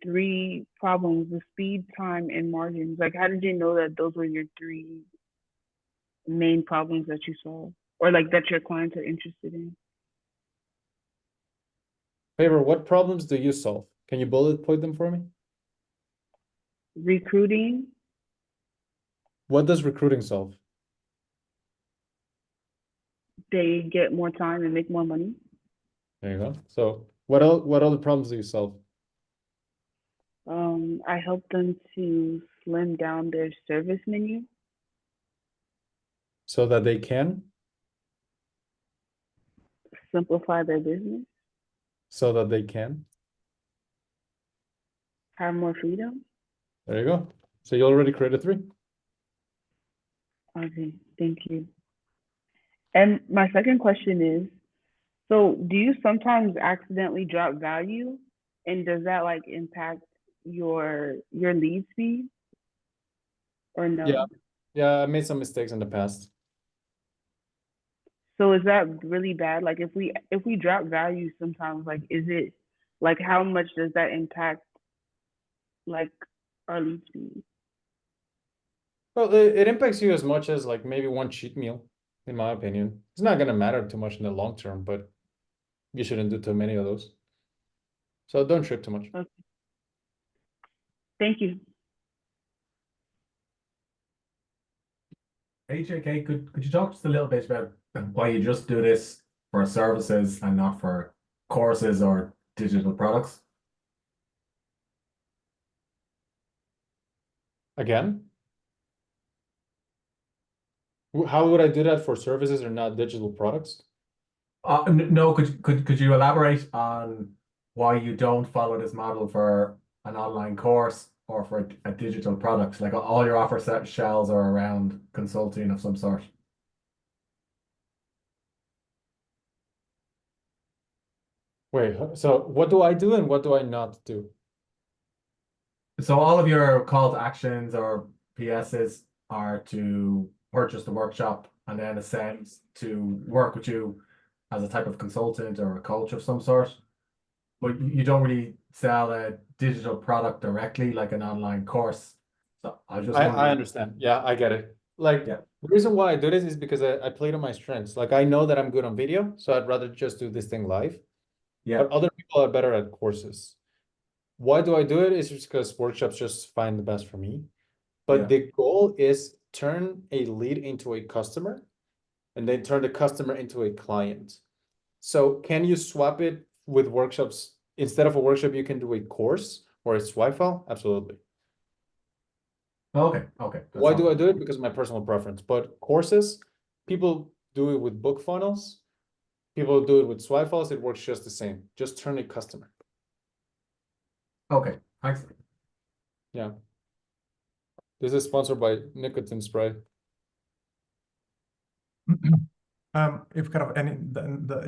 3 problems, the speed, time, and margins? Like, how did you know that those were your 3 main problems that you solve, or like that your clients are interested in? Favor, what problems do you solve? Can you bullet point them for me? Recruiting, What does recruiting solve? they get more time and make more money. There you go. So what other problems do you solve? I help them to slim down their service menu So that they can, simplify their business, so that they can. have more freedom. There you go. So you already created 3. Okay, thank you. And my second question is, so do you sometimes accidentally drop value, and does that like impact your lead speed or no? Yeah. Yeah, I made some mistakes in the past. So is that really bad? Like if we drop value sometimes, like is it like how much does that impact like our lead speed? Well, it impacts you as much as like maybe one cheat meal, in my opinion. It's not gonna matter too much in the long term, but you shouldn't do too many of those. So don't trip too much. Okay. Thank you. HAK, could you talk just a little bit about why you just do this for services and not for courses or digital products? Again? How would I do that for services or not digital products? No, could you elaborate on why you don't follow this model for an online course or for a digital product? Like all your offer set shells are around consulting of some sort. Wait, so what do I do and what do I not do? So all of your call to actions or PSs are to purchase the workshop and then ascend to work with you as a type of consultant or a coach of some sort. But you don't really sell a digital product directly like an online course. So I was just I wondering. understand. Yeah, I get it. Like Yeah. the reason why I do this is because I play to my strengths. Like I know that I'm good on video, so I'd rather just do this thing live. Yeah. But other people are better at courses. Why do I do it? It's just because workshops just find the best for me. But Yeah. the goal is turn a lead into a customer and then turn the customer into a client. So can you swap it with workshops? Instead of a workshop, you can do a course or a swipe file? Absolutely. Okay. Why do I do it? Because of my personal preference. But courses, people do it with book funnels. People do it with swipe files. It works just the same. Just turn a customer. Okay, thanks. Yeah. This is sponsored by nicotine spray. If kind of any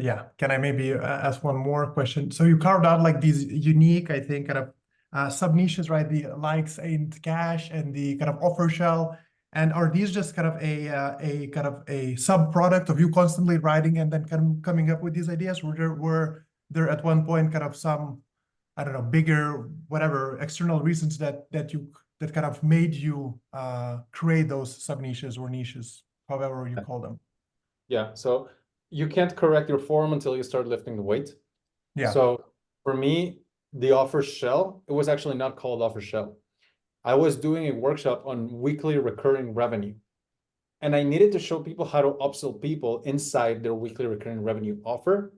yeah, can I maybe ask one more question? So you carved out like these unique, I think, kind of sub niches, right? The likes and cash and the kind of offer shell. And are these just kind of a kind of a sub product of you constantly writing and then kind of coming up with these ideas? Were there at one point kind of some, I don't know, bigger whatever external reasons that you that kind of made you create those sub niches or niches, however you call them? Yeah, so you can't correct your form until you start lifting the weight. Yeah. So for me, the offer shell, it was actually not called offer shell. I was doing a workshop on weekly recurring revenue. And I needed to show people how to upsell people inside their weekly recurring revenue offer.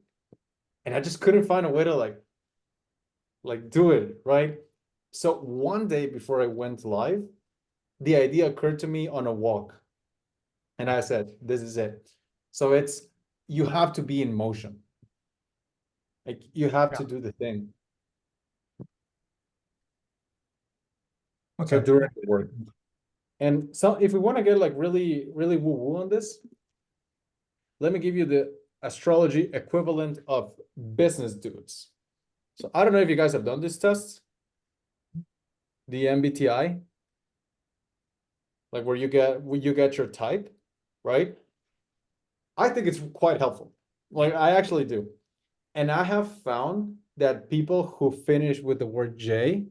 And I just couldn't find a way to like do it, right? So one day before I went live, the idea occurred to me on a walk. And I said, this is it. So it's, you have to be in motion. Like you have to do the thing. So Okay. do it work. And so if we want to get like really, really woo-woo on this, let me give you the astrology equivalent of business dudes. So I don't know if you guys have done this test, the MBTI, like where you get your type, right? I think it's quite helpful. Like I actually do. And I have found that people who finish with the word J,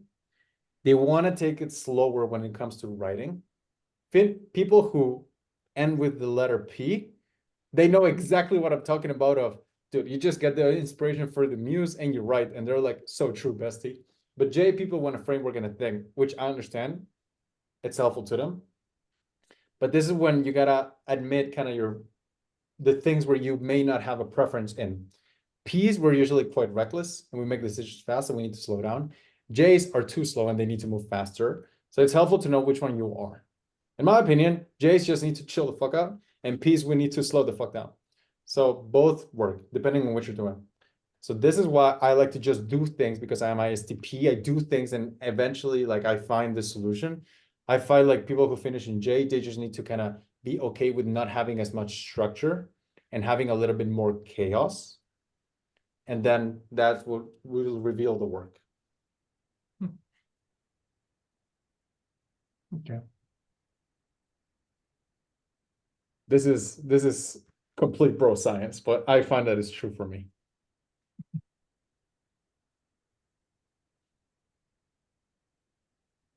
they want to take it slower when it comes to writing. People who end with the letter P, they know exactly what I'm talking about of, dude, you just get the inspiration for the muse and you write, and they're like, so true, bestie. But J people want a framework and a thing, which I understand. It's helpful to them. But this is when you gotta admit kind of the things where you may not have a preference in. P's, we're usually quite reckless and we make decisions fast and we need to slow down. J's are too slow and they need to move faster. So it's helpful to know which one you are. In my opinion, J's just need to chill the fuck out, and P's we need to slow the fuck down. So both work depending on what you're doing. So this is why I like to just do things, because I am ISTP. I do things and eventually like I find the solution. I find like people who finish in J, they just need to kind of be okay with not having as much structure and having a little bit more chaos. And then that will reveal the work. Okay. This is complete bro science, but I find that it's true for me.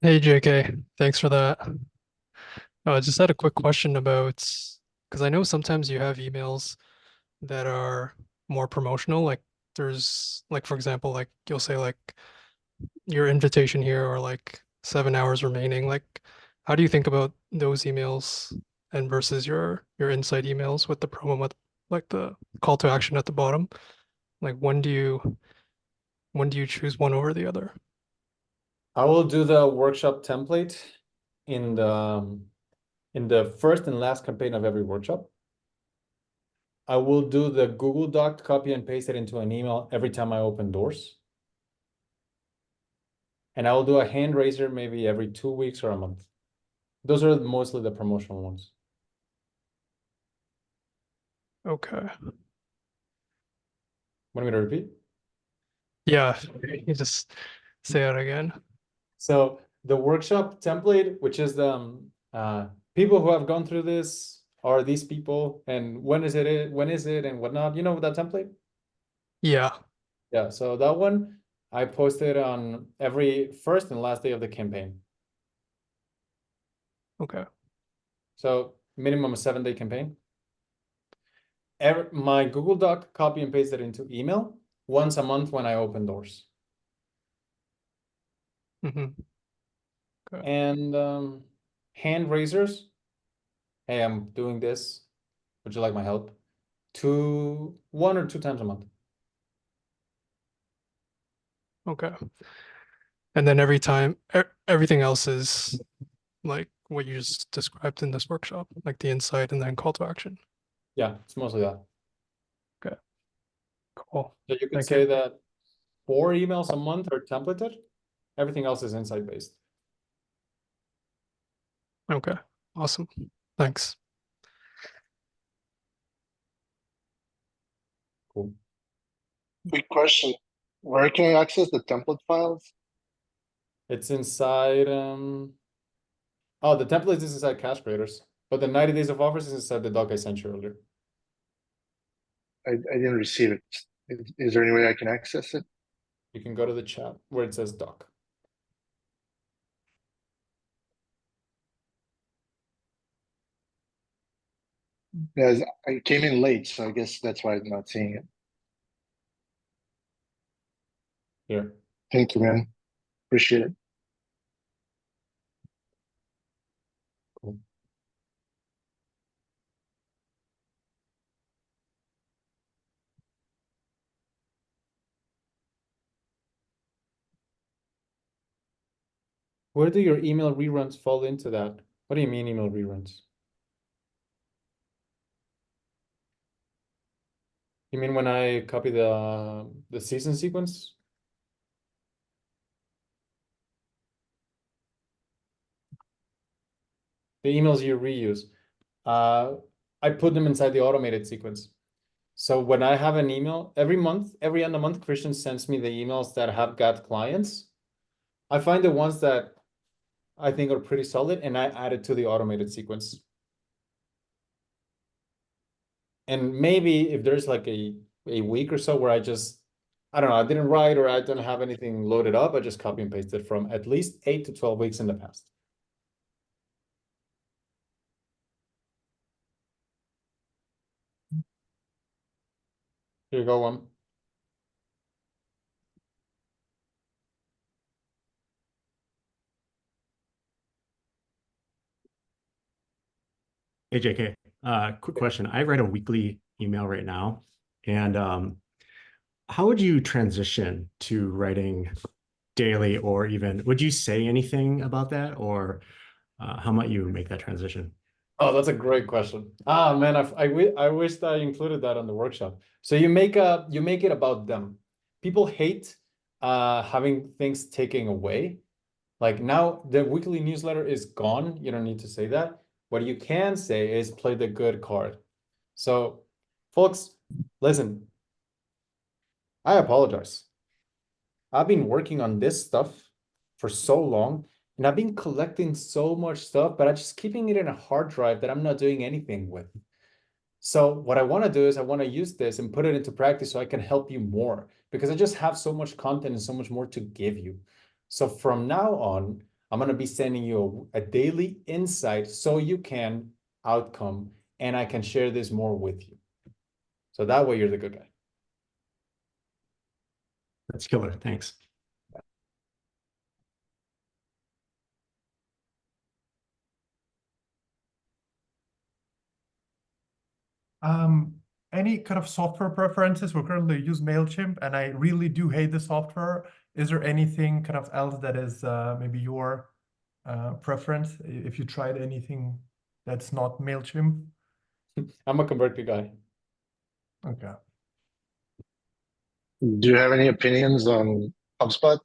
Hey JK, thanks for that. I just had a quick question about, because I know sometimes you have emails that are more promotional, like there's like for example, like you'll say like your invitation here or like 7 hours remaining. Like how do you think about those emails and versus your insight emails with the promo with like the call to action at the bottom? Like when do you choose one over the other? I will do the workshop template in the first and last campaign of every workshop. I will do the Google Doc, copy and paste it into an email every time I open doors. And I will do a hand raiser maybe every 2 weeks or a month. Those are mostly the promotional ones. Okay. Want me to repeat? Yeah, you just say it again. So the workshop template, which is the people who have gone through this are these people, and when is it and whatnot. You know that template? Yeah. Yeah, so that one I posted on every first and last day of the campaign. Okay. So minimum a 7-day campaign. My Google Doc, copy and paste it into email once a month when I open doors. Okay. And hand raisers. Hey, I'm doing this. Would you like my help? 1 or 2 times a month. Okay. And then every time, everything else is like what you just described in this workshop, like the insight and then call to action. Yeah, it's mostly that. Okay. Cool. So you could Thank say you. that 4 emails a month are templated. Everything else is insight based. Okay. Awesome. Thanks. Cool. Quick question. Where can I access the template files? It's inside oh, the template is inside Cash Creators, but the 90 days of offers is inside the doc I sent you earlier. I didn't receive it. Is there any way I can access it? You can go to the chat where it says doc. Yeah, I came in late, so I guess that's why I'm not seeing it. Here. Thank you, man. Appreciate it. Cool. Where do your email reruns fall into that? What do you mean email reruns? You mean when I copy the season sequence? The emails you reuse. I put them inside the automated sequence. So when I have an email every month, every end of month, Christian sends me the emails that have got clients. I find the ones that I think are pretty solid and I add it to the automated sequence. And maybe if there's like a week or so where I don't know, I didn't write or I don't have anything loaded up, I just copy and paste it from at least 8 to 12 weeks in the past. Here you go, one. Hey, JK, quick question. I write a weekly email right now, and how would you transition to writing daily, or even would you say anything about that, or how might you make that transition? Oh, that's a great question. Ah, man, I wished I included that on the workshop. So you make it about them. People hate having things taken away. Like now the weekly newsletter is gone. You don't need to say that. What you can say is play the good card. So, folks, listen, I apologize. I've been working on this stuff for so long, and I've been collecting so much stuff, but I'm just keeping it in a hard drive that I'm not doing anything with. So what I want to do is I want to use this and put it into practice so I can help you more because I just have so much content and so much more to give you. So from now on, I'm going to be sending you a daily insight so you can outcome and I can share this more with you. So that way you're the good guy. That's killer. Thanks. Any kind of software preferences? We currently use MailChimp, and I really do hate the software. Is there anything kind of else that is maybe your preference? If you tried anything that's not MailChimp? I'm a ConvertKit guy. Okay. Do you have any opinions on HubSpot?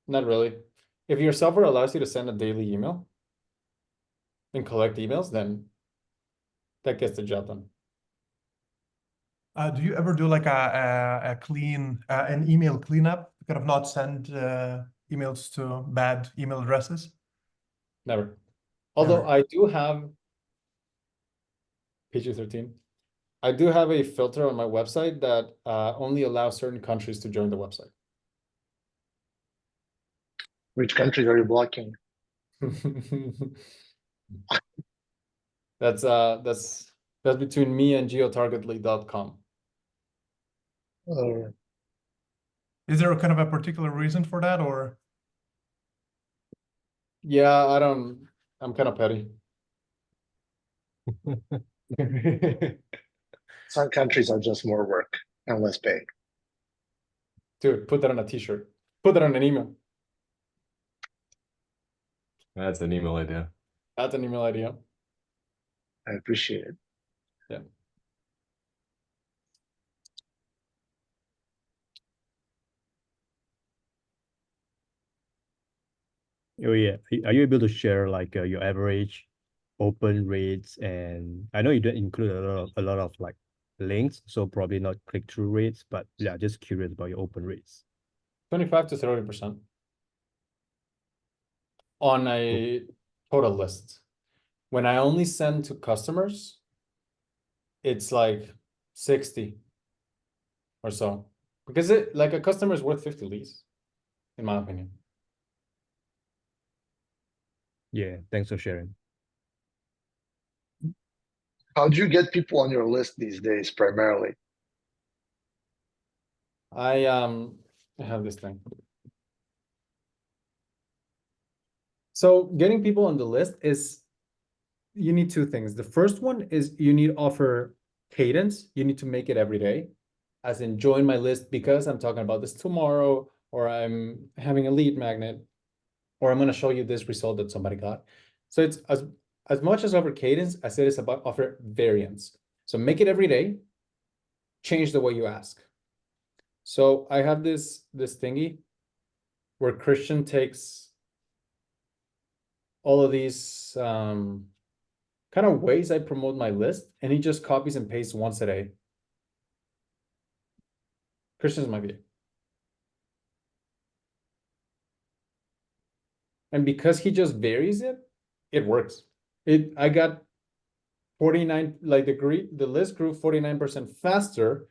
Not really. If your software allows you to send a daily email and collect emails, then that gets the job done. Do you ever do like a clean an email cleanup, kind of not send emails to bad email addresses? Never. Although Never. I do have PG-13. I do have a filter on my website that only allows certain countries to join the website. Which countries are you blocking? That's between me and geotargetly.com. Uh, Is there a kind of a particular reason for that, or? Yeah, I'm kind of petty. some countries are just more work and less pay. Dude, put that on a t-shirt. Put that on an email. That's an email idea. That's an email idea. I appreciate it. Yeah. Oh yeah, are you able to share like your average open rates? And I know you don't include a lot of like links, so probably not click-through rates, but yeah, just curious about your open rates. 25 to 30% on a total list. When I only send to customers, it's like 60 or so. Because it like a customer is worth 50 leads, in my opinion. Yeah, thanks for sharing. How do you get people on your list these days, primarily? I have this thing. So getting people on the list is, you need two things. The first one is you need offer cadence. You need to make it every day, as in join my list because I'm talking about this tomorrow, or I'm having a lead magnet, or I'm going to show you this result that somebody got. So it's as much as offer cadence as it is about offer variance. So make it every day, change the way you ask. So I have this thingy where Christian takes all of these kind of ways I promote my list, and he just copies and pastes once a day. Christian's my VA. And because he just varies it, it works. I got 49, like the list grew 49% faster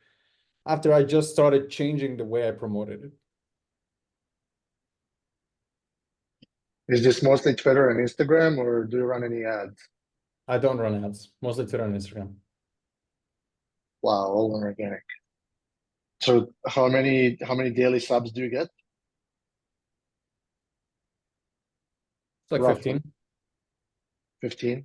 after I just started changing the way I promoted it. Is this mostly Twitter and Instagram, or do you run any ads? I don't run ads, mostly Twitter and Instagram. Wow, all organic. So how many daily subs do you get? It's like Roughly. 15. 15?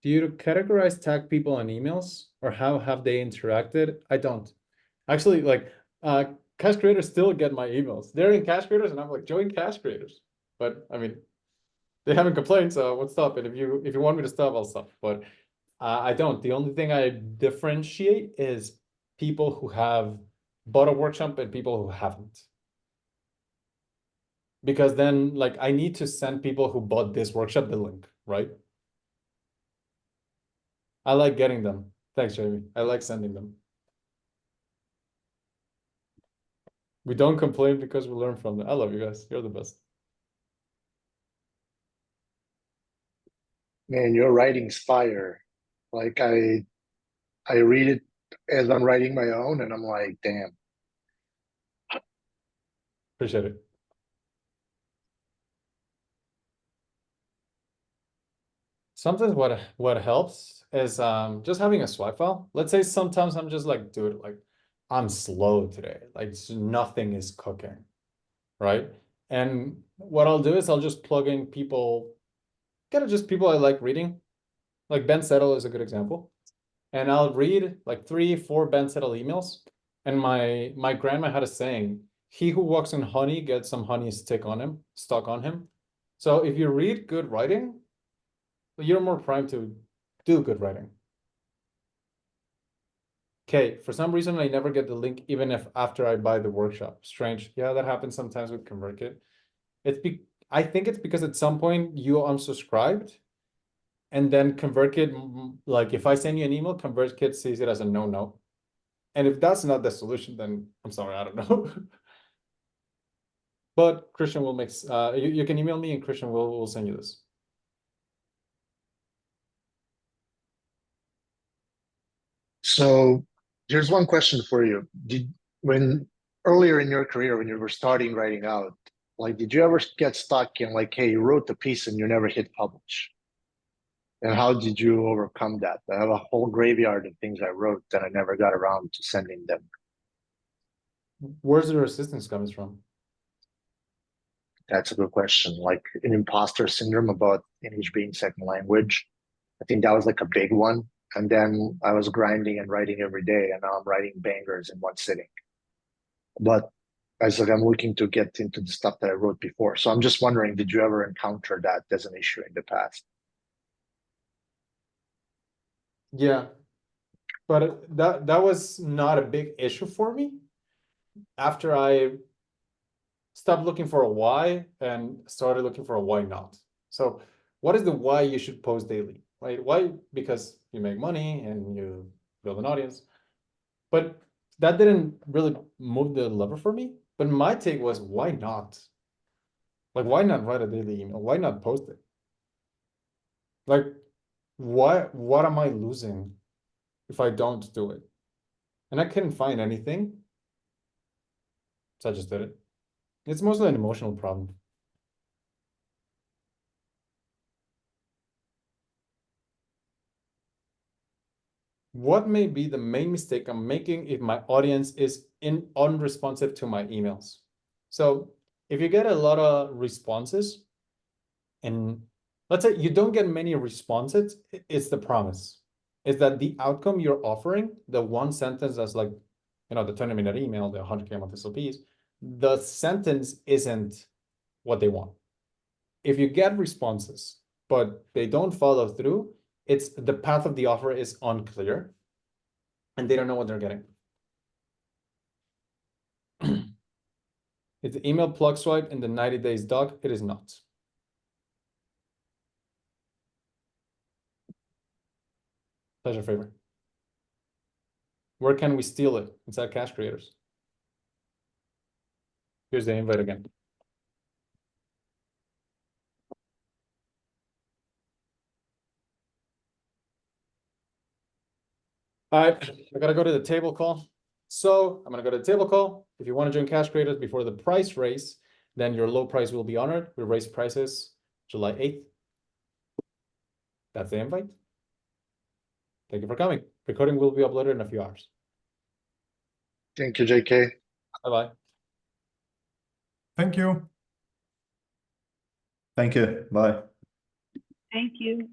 Do you categorize tag people on emails, or how have they interacted? I don't. Actually, like cash creators still get my emails. They're in cash creators, and I'm like, join cash creators. But I mean, they haven't complained, so I won't stop it. If you want me to stop, I'll stop. But I don't. The only thing I differentiate is people who have bought a workshop and people who haven't. Because then, like, I need to send people who bought this workshop the link, right? I like getting them. Thanks, Jamie. I like sending them. We don't complain because we learn from them. I love you guys. You're the best. Man, your writing's fire. Like I read it as I'm writing my own, and I'm like, damn. Appreciate it. Sometimes what helps is just having a swipe file. Let's say sometimes I'm just like, dude, like I'm slow today. Like nothing is cooking, right? And what I'll do is I'll just plug in people, kind of just people I like reading. Like Ben Settle is a good example. And I'll read like 3-4 Ben Settle emails. And my grandma had a saying, he who walks in honey gets some honey stuck on him. So if you read good writing, you're more primed to do good writing. Okay, for some reason I never get the link even if after I buy the workshop. Strange. Yeah, that happens sometimes with ConvertKit. I think it's because at some point you unsubscribed, and then ConvertKit, like if I send you an email, ConvertKit sees it as a no. And if that's not the solution, then I'm sorry, I don't know. But Christian will make you can email me and Christian will send you this. So here's one question for you. When earlier in your career, when you were starting writing out, like, did you ever get stuck in like, hey, you wrote the piece and you never hit publish? And how did you overcome that? I have a whole graveyard of things I wrote that I never got around to sending them. Where's the resistance coming from? That's a good question. Like an imposter syndrome about English being second language. I think that was like a big one. And then I was grinding and writing every day, and now I'm writing bangers in one sitting. But as like I'm looking to get into the stuff that I wrote before. So I'm just wondering, did you ever encounter that as an issue in the past? Yeah, but that was not a big issue for me after I stopped looking for a why and started looking for a why not. So what is the why you should post daily, right? Why? Because you make money and you build an audience. But that didn't really move the lever for me. But my take was, why not? Like, why not write a daily email? Why not post it? Like, what am I losing if I don't do it? And I couldn't find anything. So I just did it. It's mostly an emotional problem. What may be the main mistake I'm making if my audience is unresponsive to my emails? So if you get a lot of responses, and let's say you don't get many responses, it's the promise. Is that the outcome you're offering, the one sentence that's like, the 20-minute email, the 100K month SOPs, the sentence isn't what they want. If you get responses, but they don't follow through, it's the path of the offer is unclear and they don't know what they're getting. Is the email plug swipe in the 90 days doc? It is not. Pleasure favor. Where can we steal it? Inside Cash Creators. Here's the invite again. All right, I gotta go to the table call. So I'm gonna go to the table call. If you want to join Cash Creators before the price raise, then your low price will be honored. We raise prices July 8th. That's the invite. Thank you for coming. Recording will be uploaded in a few hours. Thank you, JK. Bye-bye. Thank you. Thank you. Bye. Thank you.